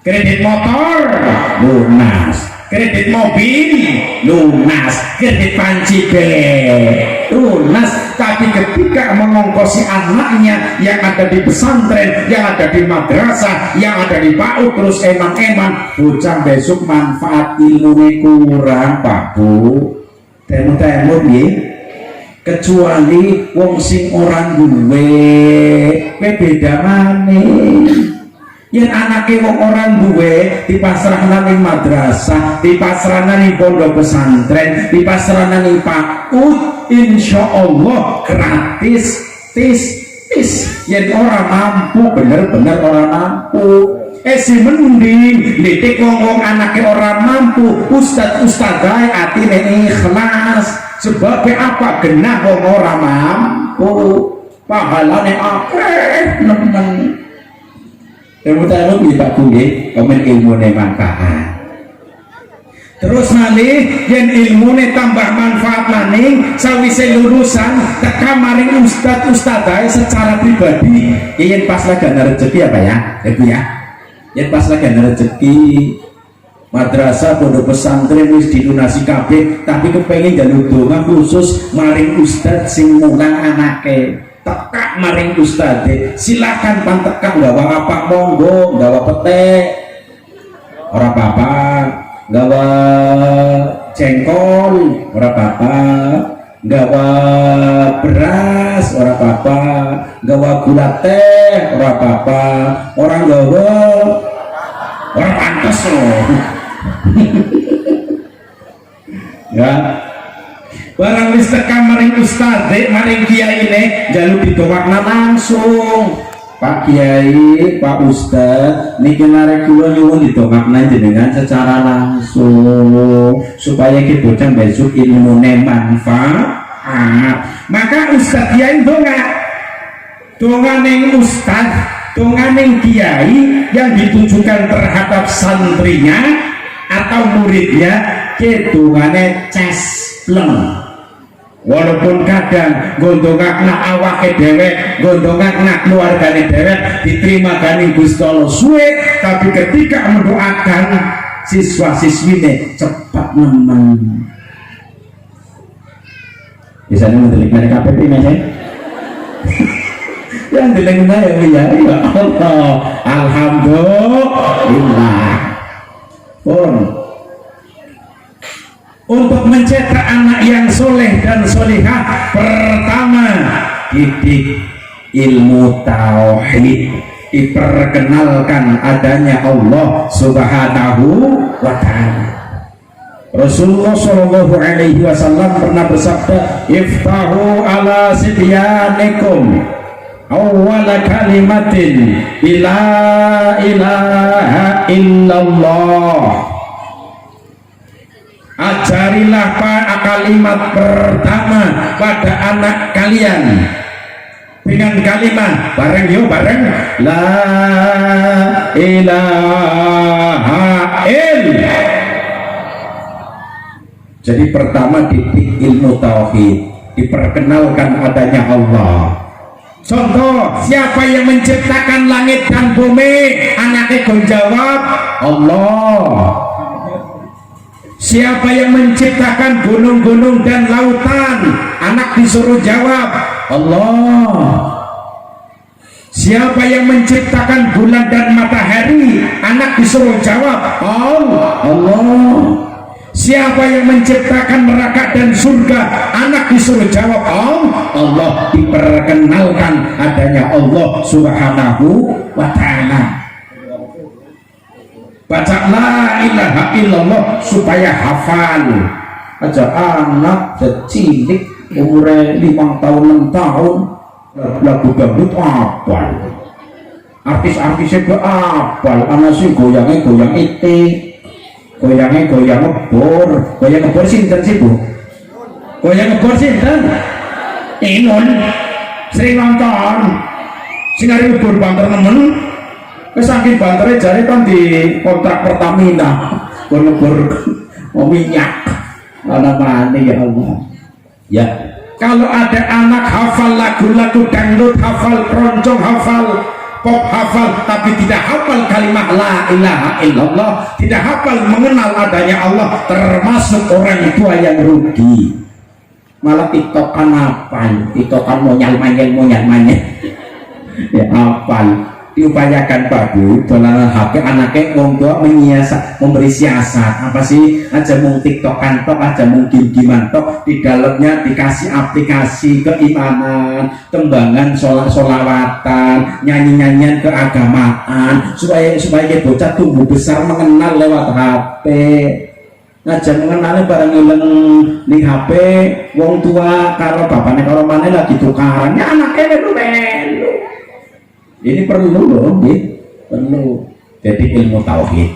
kredit motor lunas, kredit mobil lunas, kredit panci lunas. Tapi ketika mengongkosi anaknya yang ada di pesantren, yang ada di madrasah, yang ada di PAUD, terus eman-eman bocah besok manfaat ilmunya kurang Pak Bu. Temu-temu ya, kecuali wong sing orang duwe beda maning. Yang anaknya wong orang duwe dipasrahkan ning madrasah, dipasrahkan ning pondok pesantren, dipasrahkan ning PAUD, insyaallah gratis tis. Yang orang mampu, bener-bener orang mampu. Si mending didik wong anaknya orang mampu, ustadz-ustadzai atine ikhlas. Sebabnya apa? Genah wong orang mampu, pahalane akeh nemen. Temu-temu kita kuwi komen ilmune manfaat. Terus malih yen ilmune tambah manfaat maning sawise lulusan teka maring ustadz-ustadzai secara pribadi. Yen pas lagi ana rezeki apa ya? Ibu ya. Yen pas lagi ana rezeki madrasah pondok pesantren wis dilunasi kabeh, tapi kepengin njaluk donga khusus maring ustadz sing mulang anake. Tekak maring ustadz, silakan pantekak gawa apa monggo, gawa pete ora apa-apa, gawa jengkol ora apa-apa, gawa beras ora apa-apa, gawa gula teh ora apa-apa, orang gawa orang pantes loh. Ya barang wis tekan maring ustadz, maring kiai ini jaluk ditowakna langsung. Pak Kiai, Pak Ustadz, niki narek kula nyuwun ditowakna jenengan secara langsung supaya kita bocah besok ilmune manfaat. Maka Ustadz Kiai donga ning ustadz, donga ning kiai yang ditujukan terhadap santrinya atau muridnya, kedungane cespleng. Walaupun kadang gondongakna awake dhewek, gondongakna keluargane dhewek diterima ganing Gusti Allah suwe, tapi ketika mendoakan siswa siswine cepat nemen. Biasanya mendelik mereka KPP men. Yang dilengna ya Allah. Alhamdulillah. Untuk mencetak anak yang soleh dan solihah, pertama didik ilmu tauhid, diperkenalkan adanya Allah Subhanahu wa ta'ala. Rasulullah Shallallahu Alaihi Wasallam pernah bersabda, iftahu ala sibyanikum awwala kalimatin la ilaha illallah. Ajarilah kalimat pertama pada anak kalian dengan kalimat bareng la ilaha illallah. Jadi pertama didik ilmu tauhid, diperkenalkan adanya Allah. Contoh, siapa yang menciptakan langit dan bumi? Anaknya gon jawab Allah. Siapa yang menciptakan gunung-gunung dan lautan? Anak disuruh jawab Allah. Siapa yang menciptakan bulan dan matahari? Anak disuruh jawab Allah. Siapa yang menciptakan neraka dan surga? Anak disuruh jawab Allah. Diperkenalkan adanya Allah Subhanahu wa ta'ala. Baca la ilaha illallah supaya hafal. Aja anak cilik umurnya 5 tahun 6 tahun lagu dangdut apal, artis-artisnya ke apal, anak sih goyangnya goyang itik, goyangnya goyang ngebor sinten sih Bu? Goyang ngebor sinten? Inun sering nonton sing arep ngebor banter nemen. Saking banternya jari kan di kontrak Pertamina ngebor minyak mana ya Allah ya. Kalau ada anak hafal lagu-lagu dangdut, hafal keroncong, hafal pop hafal tapi tidak hafal kalimat la ilaha illallah, tidak hafal mengenal adanya Allah, termasuk orang tua yang rugi. Malah tiktokan apa? Tiktokan monyal manyel ya hafal. Diupayakan Pak Bu, dolanan HP anaknya wong tua menyiasat, memberi siasat apa sih, aja mung tiktokan tok, aja mungkin gimana tok, di dalamnya dikasih aplikasi keimanan, tembangan solawatan, nyanyi-nyanyian keagamaan, supaya bocah tumbuh besar mengenal lewat HP. Aja mengenalnya barang ileng di HP wong tua karo bapaknya karo mana lagi tukaran, ya anaknya melu. Ini perlu loh, perlu. Jadi ilmu tauhid.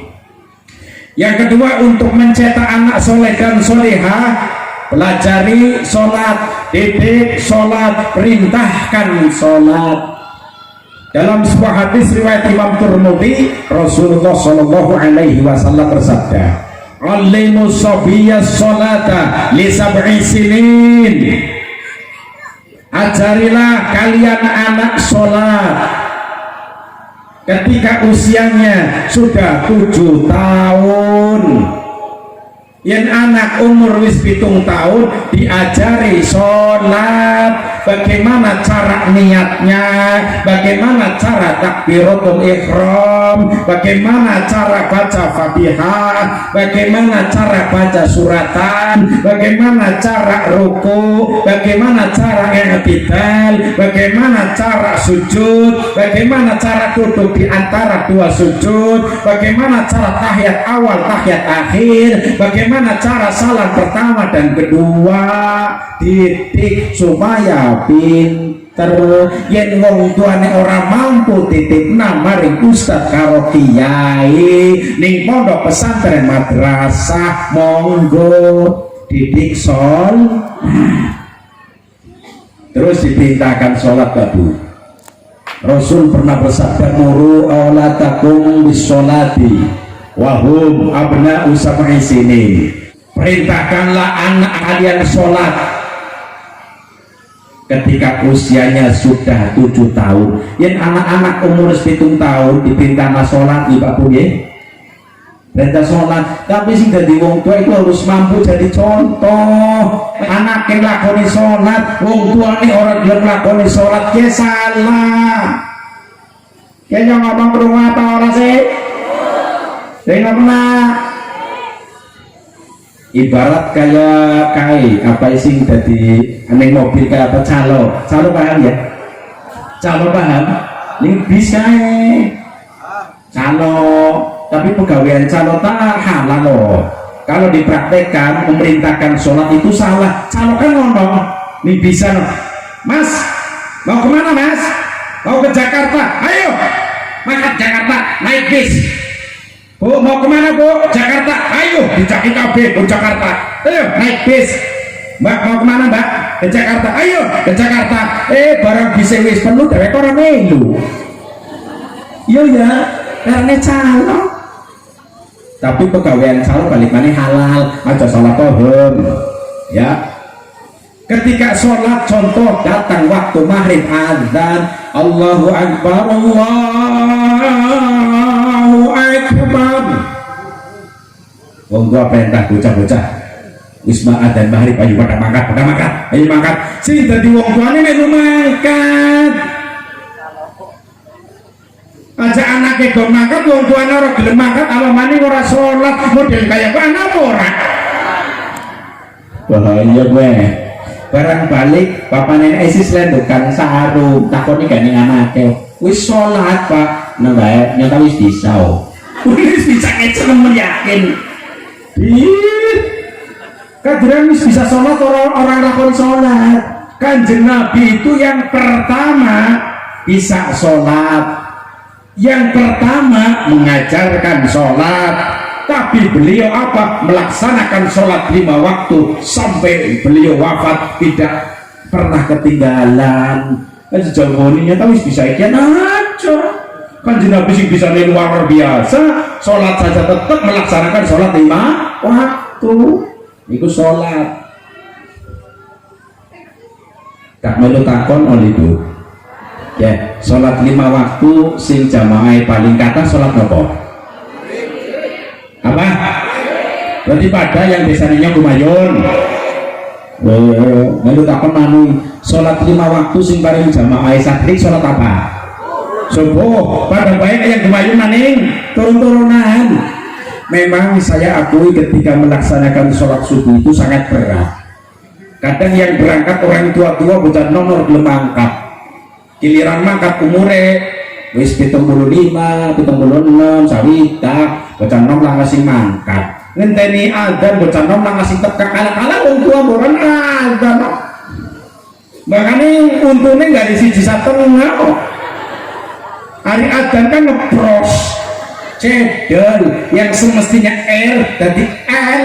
Yang kedua, untuk mencetak anak soleh dan soleha, pelajari sholat, didik sholat, perintahkan sholat. Dalam sebuah hadis riwayat Imam Tirmidzi, Rasulullah Shallallahu Alaihi Wasallam bersabda, "Allimu sabiyya sholata li sab'i sinin." Ajarilah kalian anak sholat ketika usianya sudah 7 tahun. Yang anak umur wis 7 tahun diajari sholat, bagaimana cara niatnya, bagaimana cara takbiratul ihram, bagaimana cara baca Fatihah, bagaimana cara baca suratan, bagaimana cara ruku, bagaimana cara i'tidal, bagaimana cara sujud, bagaimana cara duduk di antara dua sujud, bagaimana cara tahiyat awal, tahiyat akhir, bagaimana cara salam pertama dan kedua. Didik supaya pinter. Yen wong tuane ora mampu titipna maring ustad karo kiai ning pondok pesantren madrasah, monggo didik terus diperintahkan sholat babu. Rasul pernah bersabda, muru aulatakum bis sholati wahum abna'u sab'i sinin. Perintahkanlah anak kalian sholat ketika usianya sudah 7 tahun. Yang anak-anak umur 7 tahun diperintahkan sholat, Ibu Bu ya, perintah sholat. Tapi sih jadi wong tua itu harus mampu jadi contoh. Anak yang lakoni sholat, wong tua ini orang yang lakoni sholat, ya salah. Kayaknya ngomong ke rumah apa orang sih? Saya nggak pernah. Ibarat kayak apa sih jadi aneh mobil kayak apa, calo paham ya? Calo paham? Ini bisa calo, tapi pegawaian calo tak halal loh. Kalau dipraktekkan memerintahkan sholat itu salah. Calo kan ngomong, ini bisa loh. Mas, mau kemana mas? Mau ke Jakarta? Ayo, mangkat Jakarta, naik bis. Bu, mau kemana bu? Jakarta. Ayo, dijak KB ke Jakarta. Ayo, naik bis. Mbak, mau kemana mbak? Ke Jakarta. Ayo, ke Jakarta. Barang bisa wis penuh dewek orang melu. Iya ya, karena calo. Tapi pegawaian calo balik mana halal, aja salah paham. Ya. Ketika sholat, contoh datang waktu maghrib azan, Allahu Akbar, Allahu Akbar. Wong tua perintah bocah-bocah, wisma adzan maghrib, ayo pada mangkat, ayo mangkat. Sing dadi wong tuane melu mangkat. Aja anake do mangkat, wong tuane ora gelem mangkat, alamane ora sholat, model kaya ana apa ora? Bahaya gue. Barang balik bapak nenek isis lendukan sarung, takoni gak ning anake. Wis sholat pak, nembak nyata wis disau. Wis bisa ngecen yakin. Kadang wis bisa sholat, orang lakon sholat. Kanjeng Nabi itu yang pertama bisa sholat, yang pertama mengajarkan sholat. Tapi beliau apa? Melaksanakan sholat 5 waktu sampai beliau wafat, tidak pernah ketinggalan. Kan sejauh ini nyata wis bisa ikan aja. Kan Nabi sih bisa luar biasa. Sholat saja tetap melaksanakan sholat 5 waktu. Itu sholat. Tak melu takon oleh itu. Ya, sholat 5 waktu sing jamaah paling kata sholat nopo? Apa? Berarti pada yang biasanya kumayun. Lalu takon manu sholat 5 waktu sing paling jamaah sakit sholat apa? Subuh. Pada baik yang kumayun maning turun-turunan. Memang saya akui ketika melaksanakan sholat subuh itu sangat berat. Kadang yang berangkat orang tua-tua bocah nomor belum angkat. Giliran mangkat umure wis 75, 76 sawita bocah nom lah ngasih mangkat ngenteni adzan bocah nom lah ngasih teka kala-kala wong tua boran adzan makanya untungnya nggak di siji satengah hari adzan kan ngepros cedel yang semestinya R jadi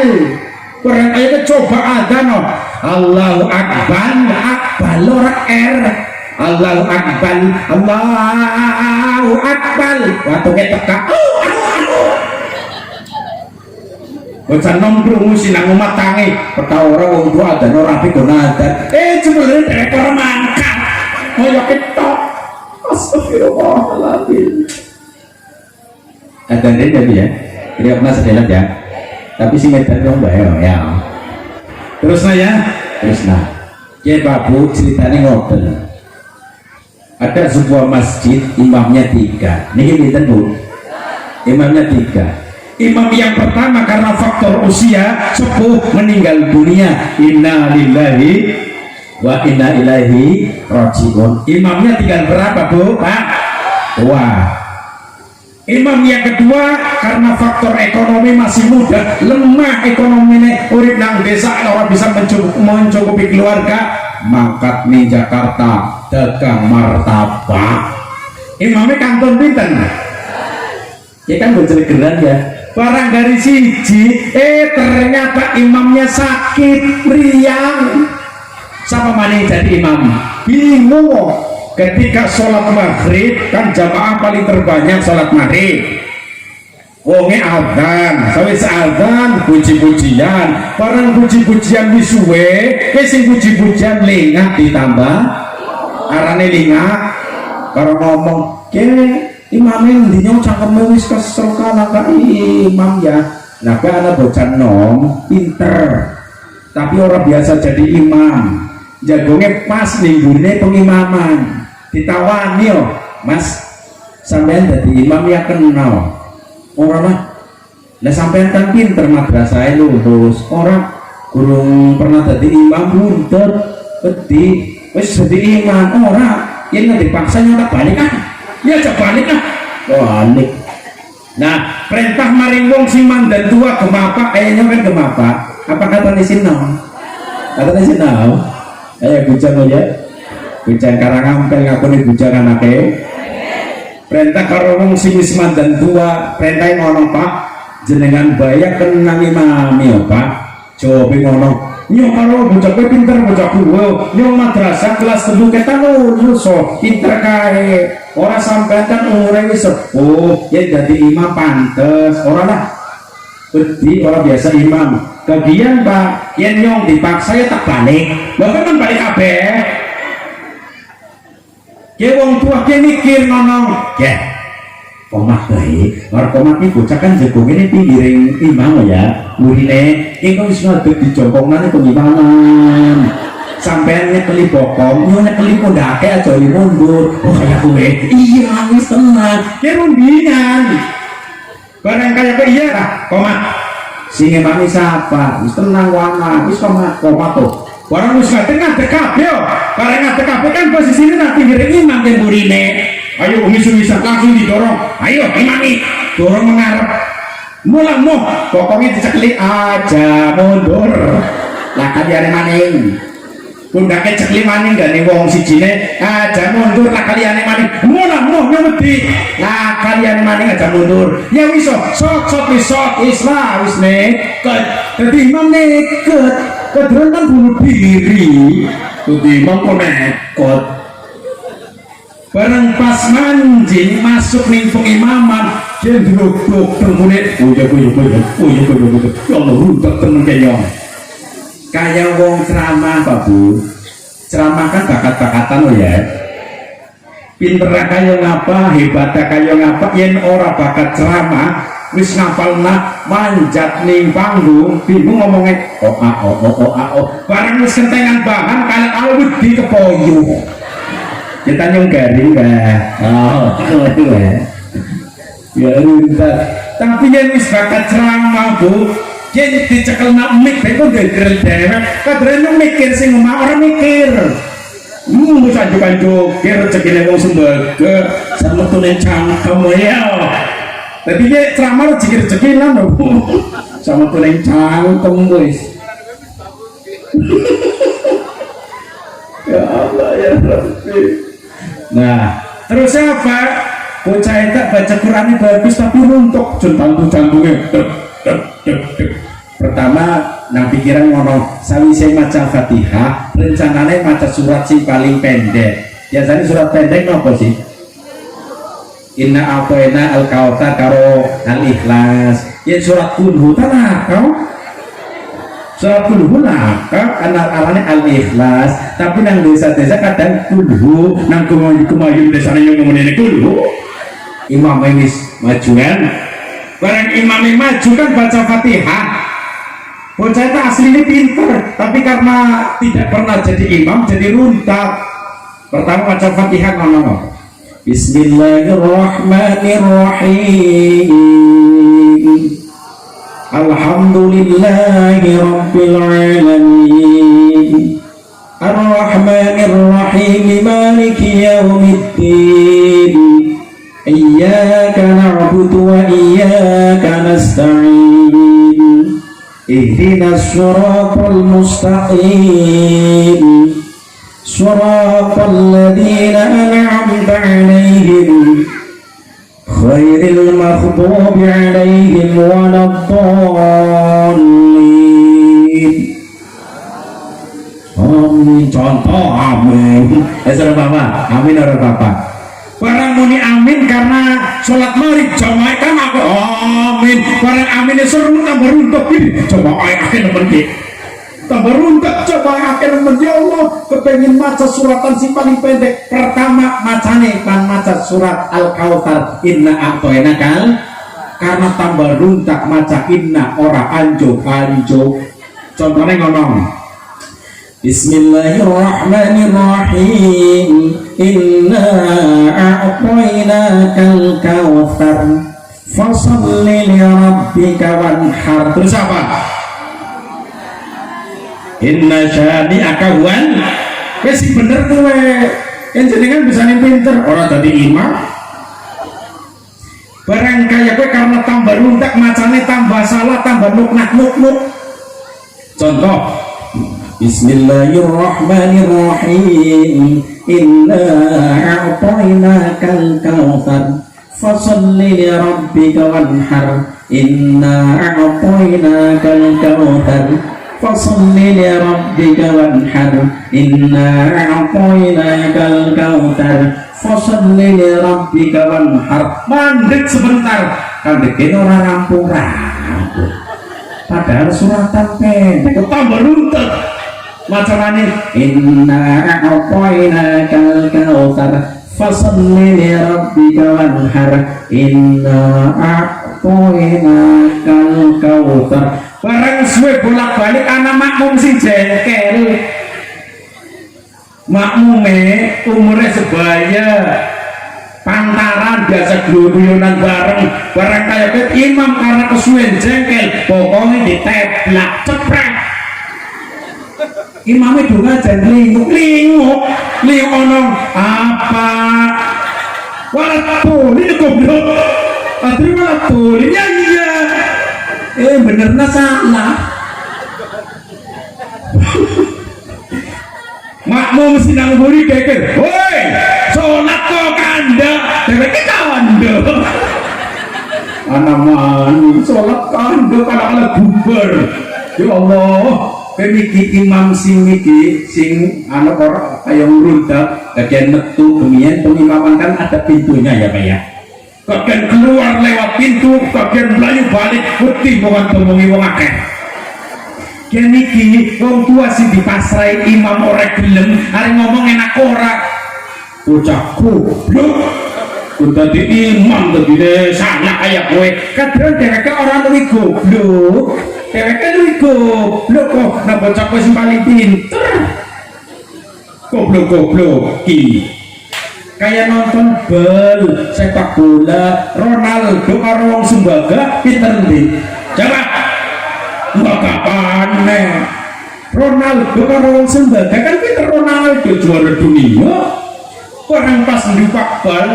L kurang aja coba adzan Allahu Akbar Akbar ora R Allahu Akbar Allahu Akbar waktu kita teka bocah nom krungu sinang umat tangi perkara wong tua dan ora pigonadan jebule direktor mangkat kaya ketok astagfirullahaladzim ada tadi ya tidak pernah sedelat ya tapi si medan dong ya terus ya babu ceritanya ngobrol. Ada sebuah masjid imamnya 3. Ini kita Bu. Imamnya 3. Imam yang pertama karena faktor usia sepuh meninggal dunia. Inna lillahi wa inna ilaihi rajiun. Imamnya tinggal berapa Bu? Pak? 2. Imam yang kedua karena faktor ekonomi masih muda, lemah ekonominya, urip nang desa orang bisa mencukupi keluarga, mangkat nih Jakarta dagang martabak. Imamnya kanton pinten ya kan bocor geran ya barang dari siji ternyata imamnya sakit meriang sama mana jadi imam bingung ketika sholat maghrib kan jamaah paling terbanyak sholat maghrib wonge adzan sawise adzan puji-pujian barang puji-pujian wisuwe sing puji-pujian lengah ditambah arane lengah karo ngomong kene imamnya ndinya cangkeme wis kesel kana imam ya nah ana bocah nom pinter tapi orang biasa jadi imam jagongnya pas ninggune pengimaman ditawani yo mas sampean jadi imam ya kenal orang lah nah sampean kan pinter madrasah lulus orang kurung pernah jadi imam buntut peti wis jadi imam orang yang nggak dipaksa nyata balik ya coba balik balik nah perintah maring wong siman dan tua gemapa kayaknya kan gemapa apa kata di sini ayo bujang aja bujang karangampel ngaku nih bujang anaknya perintah karo wong sing siman dan tua perintah ngono Pak jenengan bayar kenang imam ya Pak coba ngono nyo karo bocah kowe pinter bocah kuwe nyo madrasah kelas 3 kita lulus pinter kae ora sampean kan umure wis sepuh yen dadi imam pantes ora lah bedi ora biasa imam kegian Pak yen nyong dipaksa ya tak balik lho kan balik kabeh ke wong tua ke mikir ngono ya komat baik orang komat ini bocah kan jagung ini pinggiring imam ya murine ini kan bisa ngaduk di jongkongan pengimaman sampai nyekeli bokong nyekeli pundake aja mundur oh kayak gue iya wis tenang ya rundingan barang kayak gue iya lah komat sing imam siapa wis tenang wana wis komat tuh barang wis ngadek kabeh barang ngadek kabeh kan posisinya nanti pinggiring imam yang murine ayo misu-misu langsung didorong ayo imami dorong mengarep mulamu pokoknya diceklik aja mundur lah kalian maning pundake ceklik maning gak nih wong sijine aja mundur lah kalian maning mulamu nyemedi lah kalian maning aja mundur ya wiso sok islah wis neket jadi imam neket kedua kan bunuh diri jadi imam kok neket barang pas manjing masuk nih pengimaman dia duduk kemudian ya Allah rudak temen kayak wong ceramah Pak Bu ceramah kan bakat-bakatan loh ya pinter kaya ngapa, hebat kaya ngapa, yen ora bakat ceramah wis ngapalna manjat ning panggung bingung ngomongnya barang wis kentengan bahan kalau wedi kepoyu kita nyong garing ya udah tapi yen wis bakat ceramah bu yen dicekel nak mik beko geger dewek kadrene mikir sing omah ora mikir bisa joget rezekine wong sembaga sametune cangkem ya. Tapi dia ceramah rezeki lah no. Sama tulen cangkem guys. Ya Allah ya Rabbi. Nah, terus apa? Bocah itu baca Quran bagus tapi runtuk jantungnya. Pertama nang pikiran ngono, sawise maca Fatihah, rencananya maca surat sing paling pendek. Biasanya surat pendek apa sih? Inna a'tayna al-kautsar karo al-ikhlas. Ya surat kulhu tanah kau. Surat kulhu nah, alane al-ikhlas. Tapi nang desa-desa kadang kulhu, nang kumayu desa yang ngomongin kulhu. Imam ini maju kan? Barang imam maju kan baca Fatihah. Bocah itu aslinya pinter, tapi karena tidak pernah jadi imam, jadi runtak. Pertama baca Fatihah ngomong. Bismillahirrahmanirrahim. Alhamdulillahi rabbil alamin. Ar-Rahmanir-Rahim maliki yaumiddin. Iyyaka na'budu wa iyyaka nasta'in. Ihdinas siratal mustaqim. صراط الذين أنعمت عليهم غير المغضوب عليهم ولا الضالين. Amin. Contoh amin. Saudara Bapak, amin orang Bapak. Barang muni amin karena sholat maghrib jamaah kan aku amin. Barang amin suruh tambah runtuh ini jamaah akhirnya mendek. Tambah runtak coba akhirnya ya Allah kepengen maca suratan si paling pendek. Pertama macane kan maca surat Al-Kautsar inna a'tayna kal karena tambah runtak maca inna ora anjo contohnya ngomong Bismillahirrahmanirrahim inna a'tayna kal kautsar fasholli li rabbika wanhar. Terus apa? Inna syani'aka huwal wes bener kowe yang jenengan bisa pinter orang tadi imam barang kaya kowe karena tambah runtak macane tambah salah tambah nuknak. Contoh Bismillahirrahmanirrahim inna a'tainakal kautsar fasholli li rabbika wanhar inna a'tainakal kautsar fasalli li rabbika wanhar inna a'tainakal kautsar fasalli li rabbika wanhar. Mandek sebentar kan dek ora rampung padahal suratan pendek tambah runtut macamane inna a'tainakal kautsar fasalli li rabbika wanhar inna a'tainakal kautsar. Barang suwe bolak-balik anak makmum sing jengkel. Makmume umurnya sebaya pantaran biasa guyonan bareng kayak imam karena kesuwen jengkel pokoknya diteblak ceprek. Imamnya juga jangan linguk onong apa walat ini goblok atri walat iya benernya salah. Makmum sinang buri keker woi sholat kok kanda deweke kanda anak mani sholat kanda kalau bubar ya Allah kemiki imam sing anak orang kayak runtak bagian metu kemudian pengimaman kan ada pintunya ya Pak ya. Bagian keluar lewat pintu, bagian melayu balik putih bukan ngomongi wong akeh. Kene iki wong tua sing dipasrai imam ora gelem, arep ngomong enak ora. bocah goblok udah di imam tuh di sana kayak kowe kadang dheweke ora luwih goblok dheweke luwih goblok kok nah bocah kowe sing paling pinter goblok ki kayak nonton bal sepak bola Ronaldo karo wong Sumbaga pinter ndi coba mbak kapan Ronaldo karo wong Sumbaga kan pinter Ronaldo juara dunia orang pas ndupak bal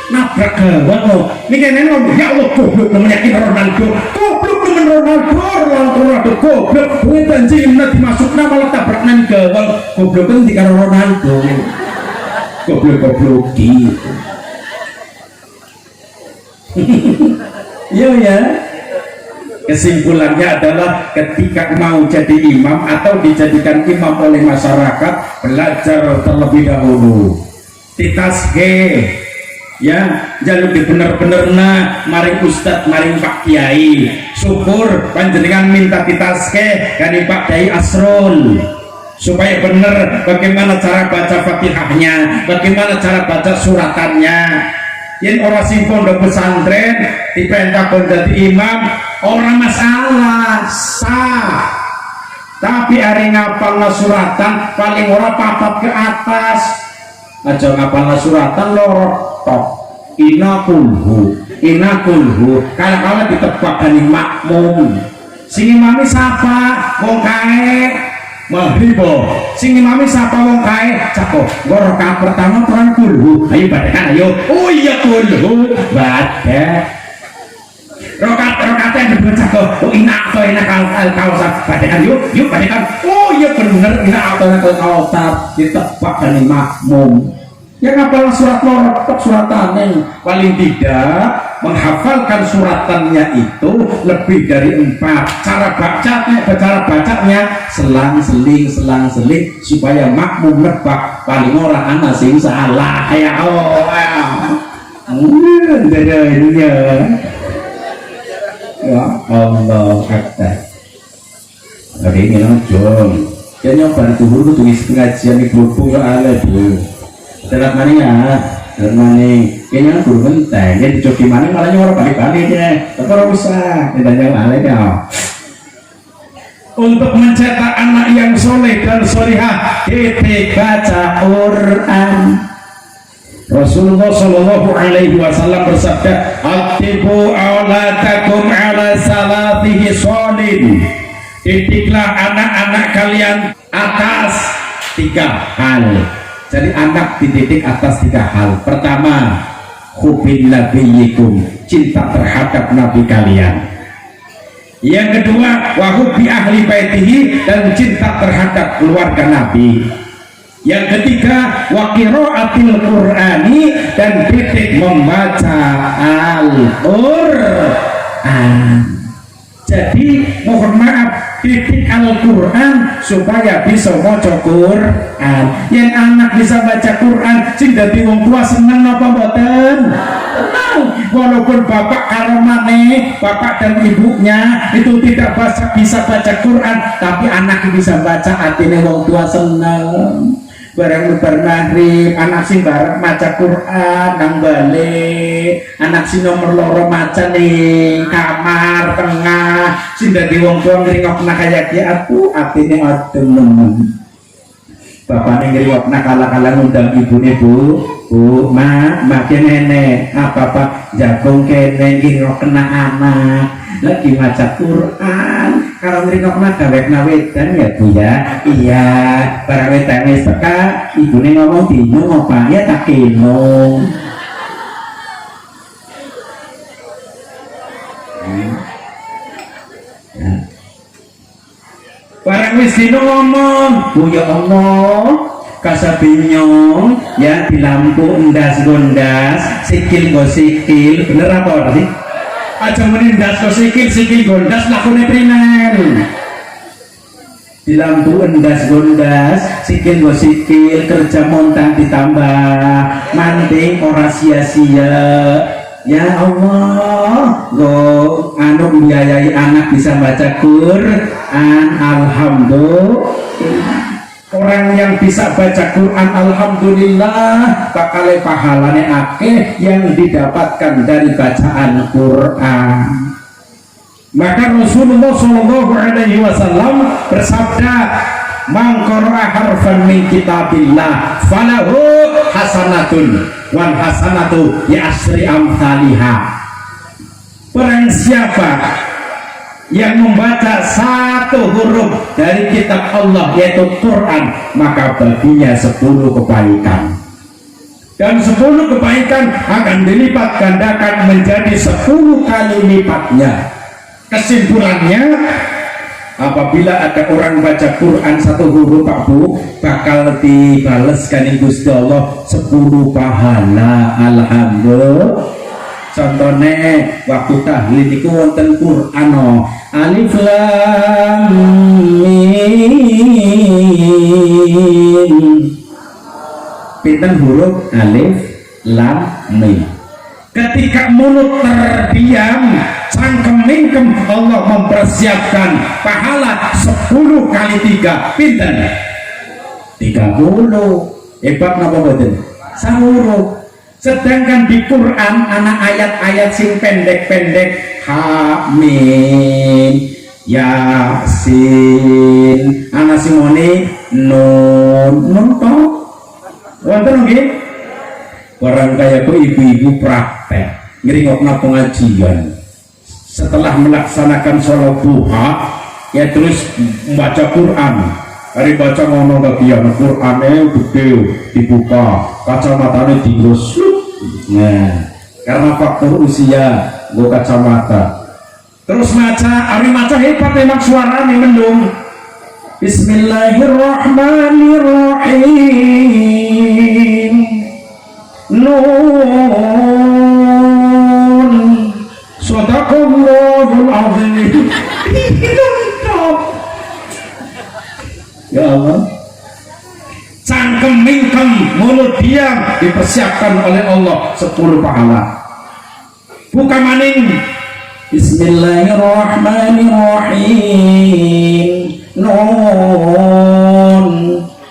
nabrak gawang loh ini kayaknya ngomong ya Allah goblok namanya kita Ronaldo goblok temen Ronaldo goblok gue banjir nanti masuk nama malah tabrak nang gawang goblok kan dikara Ronaldo goblok gitu iya ya kesimpulannya adalah ketika mau jadi imam atau dijadikan imam oleh masyarakat belajar terlebih dahulu ditasgeh ya jalur di bener-bener maring ustad maring pak kiai syukur panjenengan minta ditasgeh dari pak kiai Asrul supaya benar bagaimana cara baca fatihahnya bagaimana cara baca suratannya yang orang sing pondok pesantren diperintah jadi imam orang masalah sah tapi hari ngapal suratan paling orang papat ke atas aja ngapal suratan lorok tok inakulhu kala-kala ditebak dari makmum sing imami sapa wong kae mahribo sing imami sapa wong kae cako gorokan pertama perang kulhu ayo badekan ayo oh iya kulhu badek rokat yang dibaca kok oh enak kausan badekan yuk badekan oh iya bener enak kausan ditebak dari makmum yang ngapal surat lorok suratannya paling tidak menghafalkan suratannya itu lebih dari 4 cara bacanya selang-seling supaya makmum nebak paling orang anak sing salah ya ya Allah kata ada ini jom ya nyoba tuhur itu tulis pengajian di grup ya ala dulu dalam mana ya dalam mana kayaknya guru menteng ya dicoki mana malah orang balik-balik ya tapi orang usah tidak jauh ala ya untuk mencetak anak yang soleh dan solihah kita baca Quran. Rasulullah Shallallahu Alaihi Wasallam bersabda, "Atibu auladakum ala salatihi sholin." Didiklah anak-anak kalian atas 3 hal. Jadi anak dididik atas 3 hal. Pertama, hubbil nabiyyikum, cinta terhadap nabi kalian. Yang kedua, wa hubbi ahli baitihi, dan cinta terhadap keluarga nabi. Yang ketiga, wa qiraatil qur'ani, dan didik membaca Al-Qur'an. Jadi mohon maaf, didik Al-Qur'an supaya bisa maca Qur'an. Yang anak bisa baca Qur'an sing dadi wong tua seneng apa mboten? Walaupun bapak karo maneh, bapak dan ibunya itu tidak bisa baca Quran, tapi anak bisa baca, artinya wong tua seneng. Barang lebar maghrib anak sing bareng maca Quran nang balik, anak sing nomor loro maca ning kamar tengah, sing dadi wong tua ngringokna kaya ki aku atine adem nemen. Bapaknya ngeriwakna kala-kala ngundang ibune bu makin nenek apa jagung kene ngiriwakna anak lagi maca Quran kalau ngiriwakna gawekna wedan ya bu ya iya barang wedan wis teka ibune ngomong bingung apa ya tak kenong barang wis dino ngomong bu ya Allah kasabinyong ya di lampu endas gondas sikil go sikil bener apa sih aja menindas go sikil gondas lakune prinen di lampu endas gondas sikil go sikil kerja montang ditambah manting ora sia-sia. Ya Allah, go anu biayai anak bisa baca Quran, alhamdulillah. Orang yang bisa baca Quran alhamdulillah bakal pahalane akeh yang didapatkan dari bacaan Quran. Maka Rasulullah Shallallahu Alaihi Wasallam bersabda, "Man qara'a harfan min kitabillah falahu hasanatun wal hasanatu bi asyri amsalihha." Barang siapa yang membaca satu huruf dari kitab Allah yaitu Quran, maka baginya 10 kebaikan, dan 10 kebaikan akan dilipat gandakan menjadi 10 kali lipatnya. Kesimpulannya, apabila ada orang baca Quran satu huruf Pak Bu, bakal dibaleskan Gusti Allah 10 pahala. Alhamdulillah. Contohnya waktu tahlil itu wonten Quran alif lam mim, pinten huruf alif lam mim. Ketika mulut terdiam, cangkem mingkem, Allah mempersiapkan pahala 10 kali 3 pinten 30. Hebat napa boten? Sahuruf. Sedangkan di Quran anak ayat-ayat sing pendek-pendek, Hamim, Yasin, anak simone nun toh wonten nggih. Barang kaya ku ibu-ibu praktek ngringokna pengajian setelah melaksanakan sholat duha ya terus membaca Quran. Hari baca ngono bagian Qur'ane gede dibuka, kacamatanya diurus. Nah, karena faktor usia gua kacamata. Terus maca, hari maca hebat memang suaranya mendung. Bismillahirrahmanirrahim. Nun. Shadaqallahul azim. Ya Allah, cangkem mingkem mulut diam dipersiapkan oleh Allah 10 pahala. Buka maning. Bismillahirrahmanirrahim. Nun.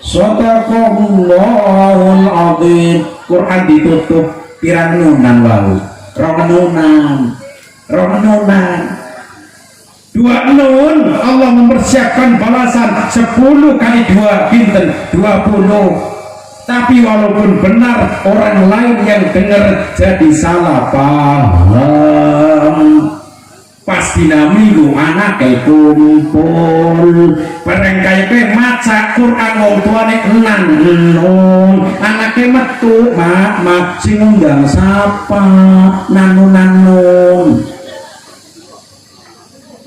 Shadaqallahul azim. Quran ditutup pirang nunan wau. Rong nunan. 2 nun, Allah mempersiapkan balasan 10 kali 2 pinten 20. Tapi walaupun benar, orang lain yang dengar jadi salah paham. Pas dina minggu anak kumpul bareng kaya maca Quran wong tuane nun, anake metu mak sing ngundang sapa nanun.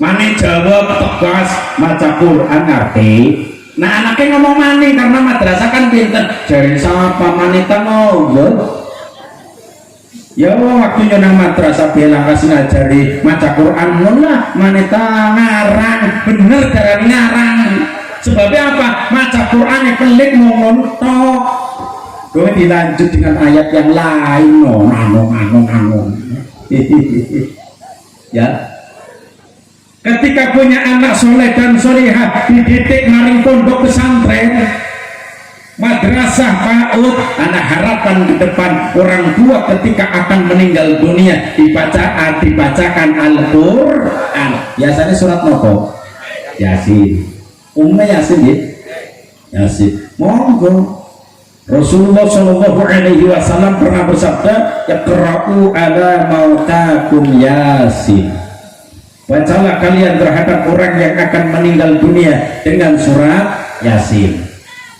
Mane jawab tegas maca Quran ngerti. Nah anaknya ngomong mane karena madrasah kan pinter. Jari sapa mane ngobrol. Ya waktunya nang madrasah bilang kasih ngajari maca Quran lah mane ngarang bener darah ngarang. Sebabnya apa? Maca Quran yang pelik montok. Gue dilanjut dengan ayat yang lain nganong. Ya. Ketika punya anak soleh dan solehah dididik maring pondok pesantren, madrasah PAUD, anak harapan ke depan orang tua ketika akan meninggal dunia dibacakan Al-Quran. Biasanya surat nopo? Yasin. Yasin ya? Yasin. Monggo. Rasulullah Shallallahu Alaihi Wasallam pernah bersabda, "Iqra'u ala mautakum Yasin." Bacalah kalian terhadap orang yang akan meninggal dunia dengan surat Yasin.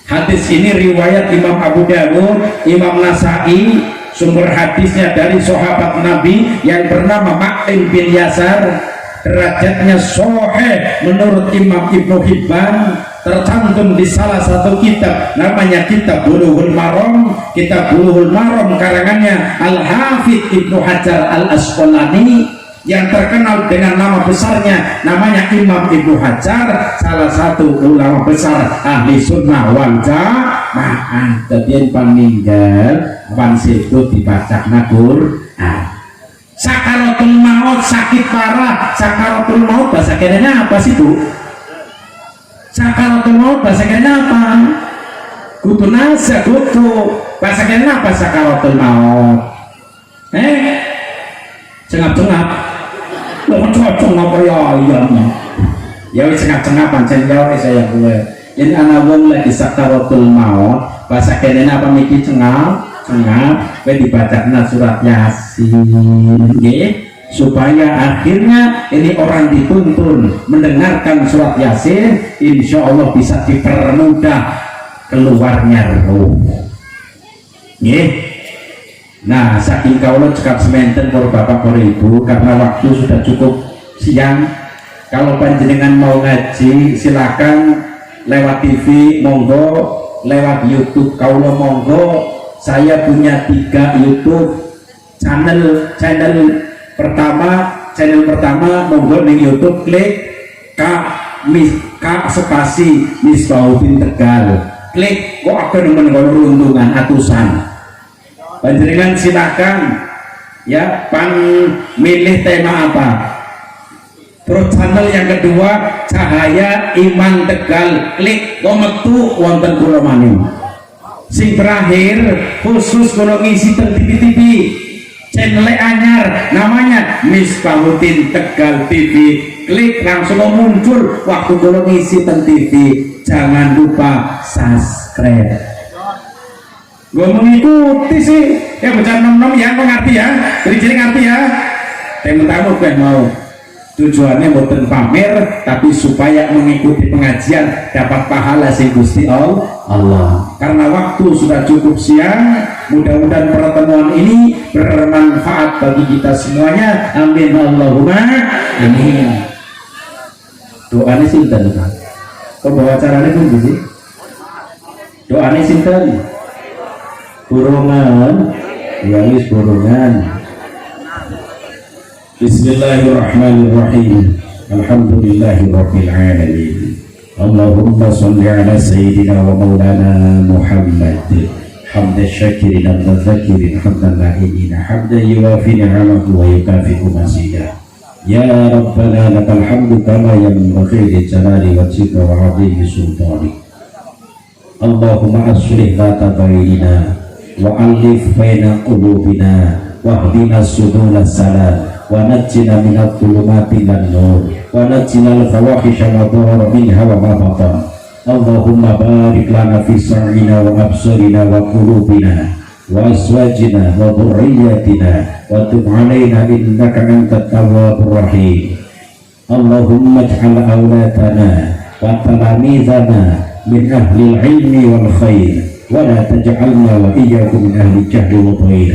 Hadis ini riwayat Imam Abu Dawud, Imam Nasai, sumber hadisnya dari sahabat Nabi yang bernama Ma'in bin Yasar. Derajatnya sahih menurut Imam Ibnu Hibban, tercantum di salah satu kitab namanya Kitab Bulughul Maram. Kitab Bulughul Maram karangannya Al-Hafidz Ibnu Hajar Al-Asqalani, yang terkenal dengan nama besarnya namanya Imam Ibnu Hajar, salah satu ulama besar ahli sunnah wal jamaah. Tadian paninggal wan situ dibaca Quran. Sakaratul maut, sakit parah. Sakaratul maut bahasa kenanya apa sih Bu? Sakaratul maut bahasa kena apa? Kudu nasa kudu bahasa kena apa sakaratul maut? Cengap-cengap. Lo cocok apa ya ayamnya? Ya wis cengap-cengap pancen ya wis saya gue. Ini ana wong lagi sakaratul maut, bahasa kena apa miki cengap, kowe dibacana surat Yasin nggih, supaya akhirnya ini orang dituntun mendengarkan surat Yasin, insya Allah bisa dipermudah keluarnya roh nggih. Nah saking kaula cekap sementen para bapak para ibu, karena waktu sudah cukup siang, kalau panjenengan mau ngaji silakan lewat TV monggo, lewat YouTube kaula monggo. Saya punya 3 YouTube channel pertama monggo di YouTube klik K spasi Misbahuddin Tegal, klik kok akan menengok runtungan atusan. Panjenengan silakan ya pan milih tema apa. Terus channel yang kedua Cahaya Iman Tegal, klik kok metu wonten kula maning. Sing terakhir khusus kalau ngisi TV channel anyar namanya Misbahuddin Tegal TV, klik langsung muncul waktu kalau ngisi TV. Jangan lupa subscribe. Gue mengikuti sih ya, bocah nom-nom ya, kok ngerti ya, jadi ngerti ya. Temen-temen gue mau tujuannya bukan pamer, tapi supaya mengikuti pengajian dapat pahala sing Gusti Allah. Karena waktu sudah cukup siang, mudah-mudahan pertemuan ini bermanfaat bagi kita semuanya. Amin Allahumma amin. Doanya sinten kan? Kok bawa caranya pun sih? Doanya sinten? Burungan, ya wis burungan. Bismillahirrahmanirrahim. Alhamdulillahirabbil alamin. Allahumma shalli ala sayyidina wa maulana Muhammad. Hamdan syakirin hamdan zakirin hamdan la'imin hamdan yuwafi ni'amahu wa yukafi'u mazidah. Ya Rabbana lakal hamdu kama yanbaghi li jalali wajhika wa 'azimi sultanik. Allahumma aslih dhata bainina wa alif baina qulubina wahdina subula salam wa najjina minadh dhulumati ilan nur wa najjina al-fawahisha ma dhahara minha wa ma batan. Allahumma barik lana fi sam'ina wa absarina wa qulubina wa azwajina wa dhurriyyatina wa tub 'alaina innaka antat tawwabur rahim. Allahumma ij'al awladana wa talamizana min ahli al-'ilmi wal khair wa la taj'alna wa iyyakum min ahli al-jahli wa dhair.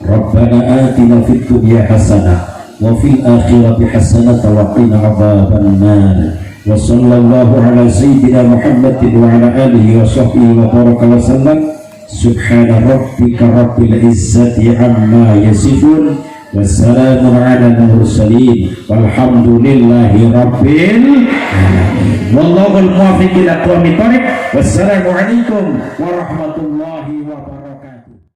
Rabbana atina fid dunya hasanah wa fil akhirati hasanah wa qina adzaban nar. Wa sallallahu ala sayyidina Muhammadin wa ala alihi wa sahbihi wa baraka wa sallam. Subhana rabbika rabbil izzati amma yasifun wa salamun ala al-mursalin walhamdulillahi rabbil alamin. Wallahu al-muwaffiq ila aqwamit thariq. Wassalamu alaikum warahmatullahi wabarakatuh.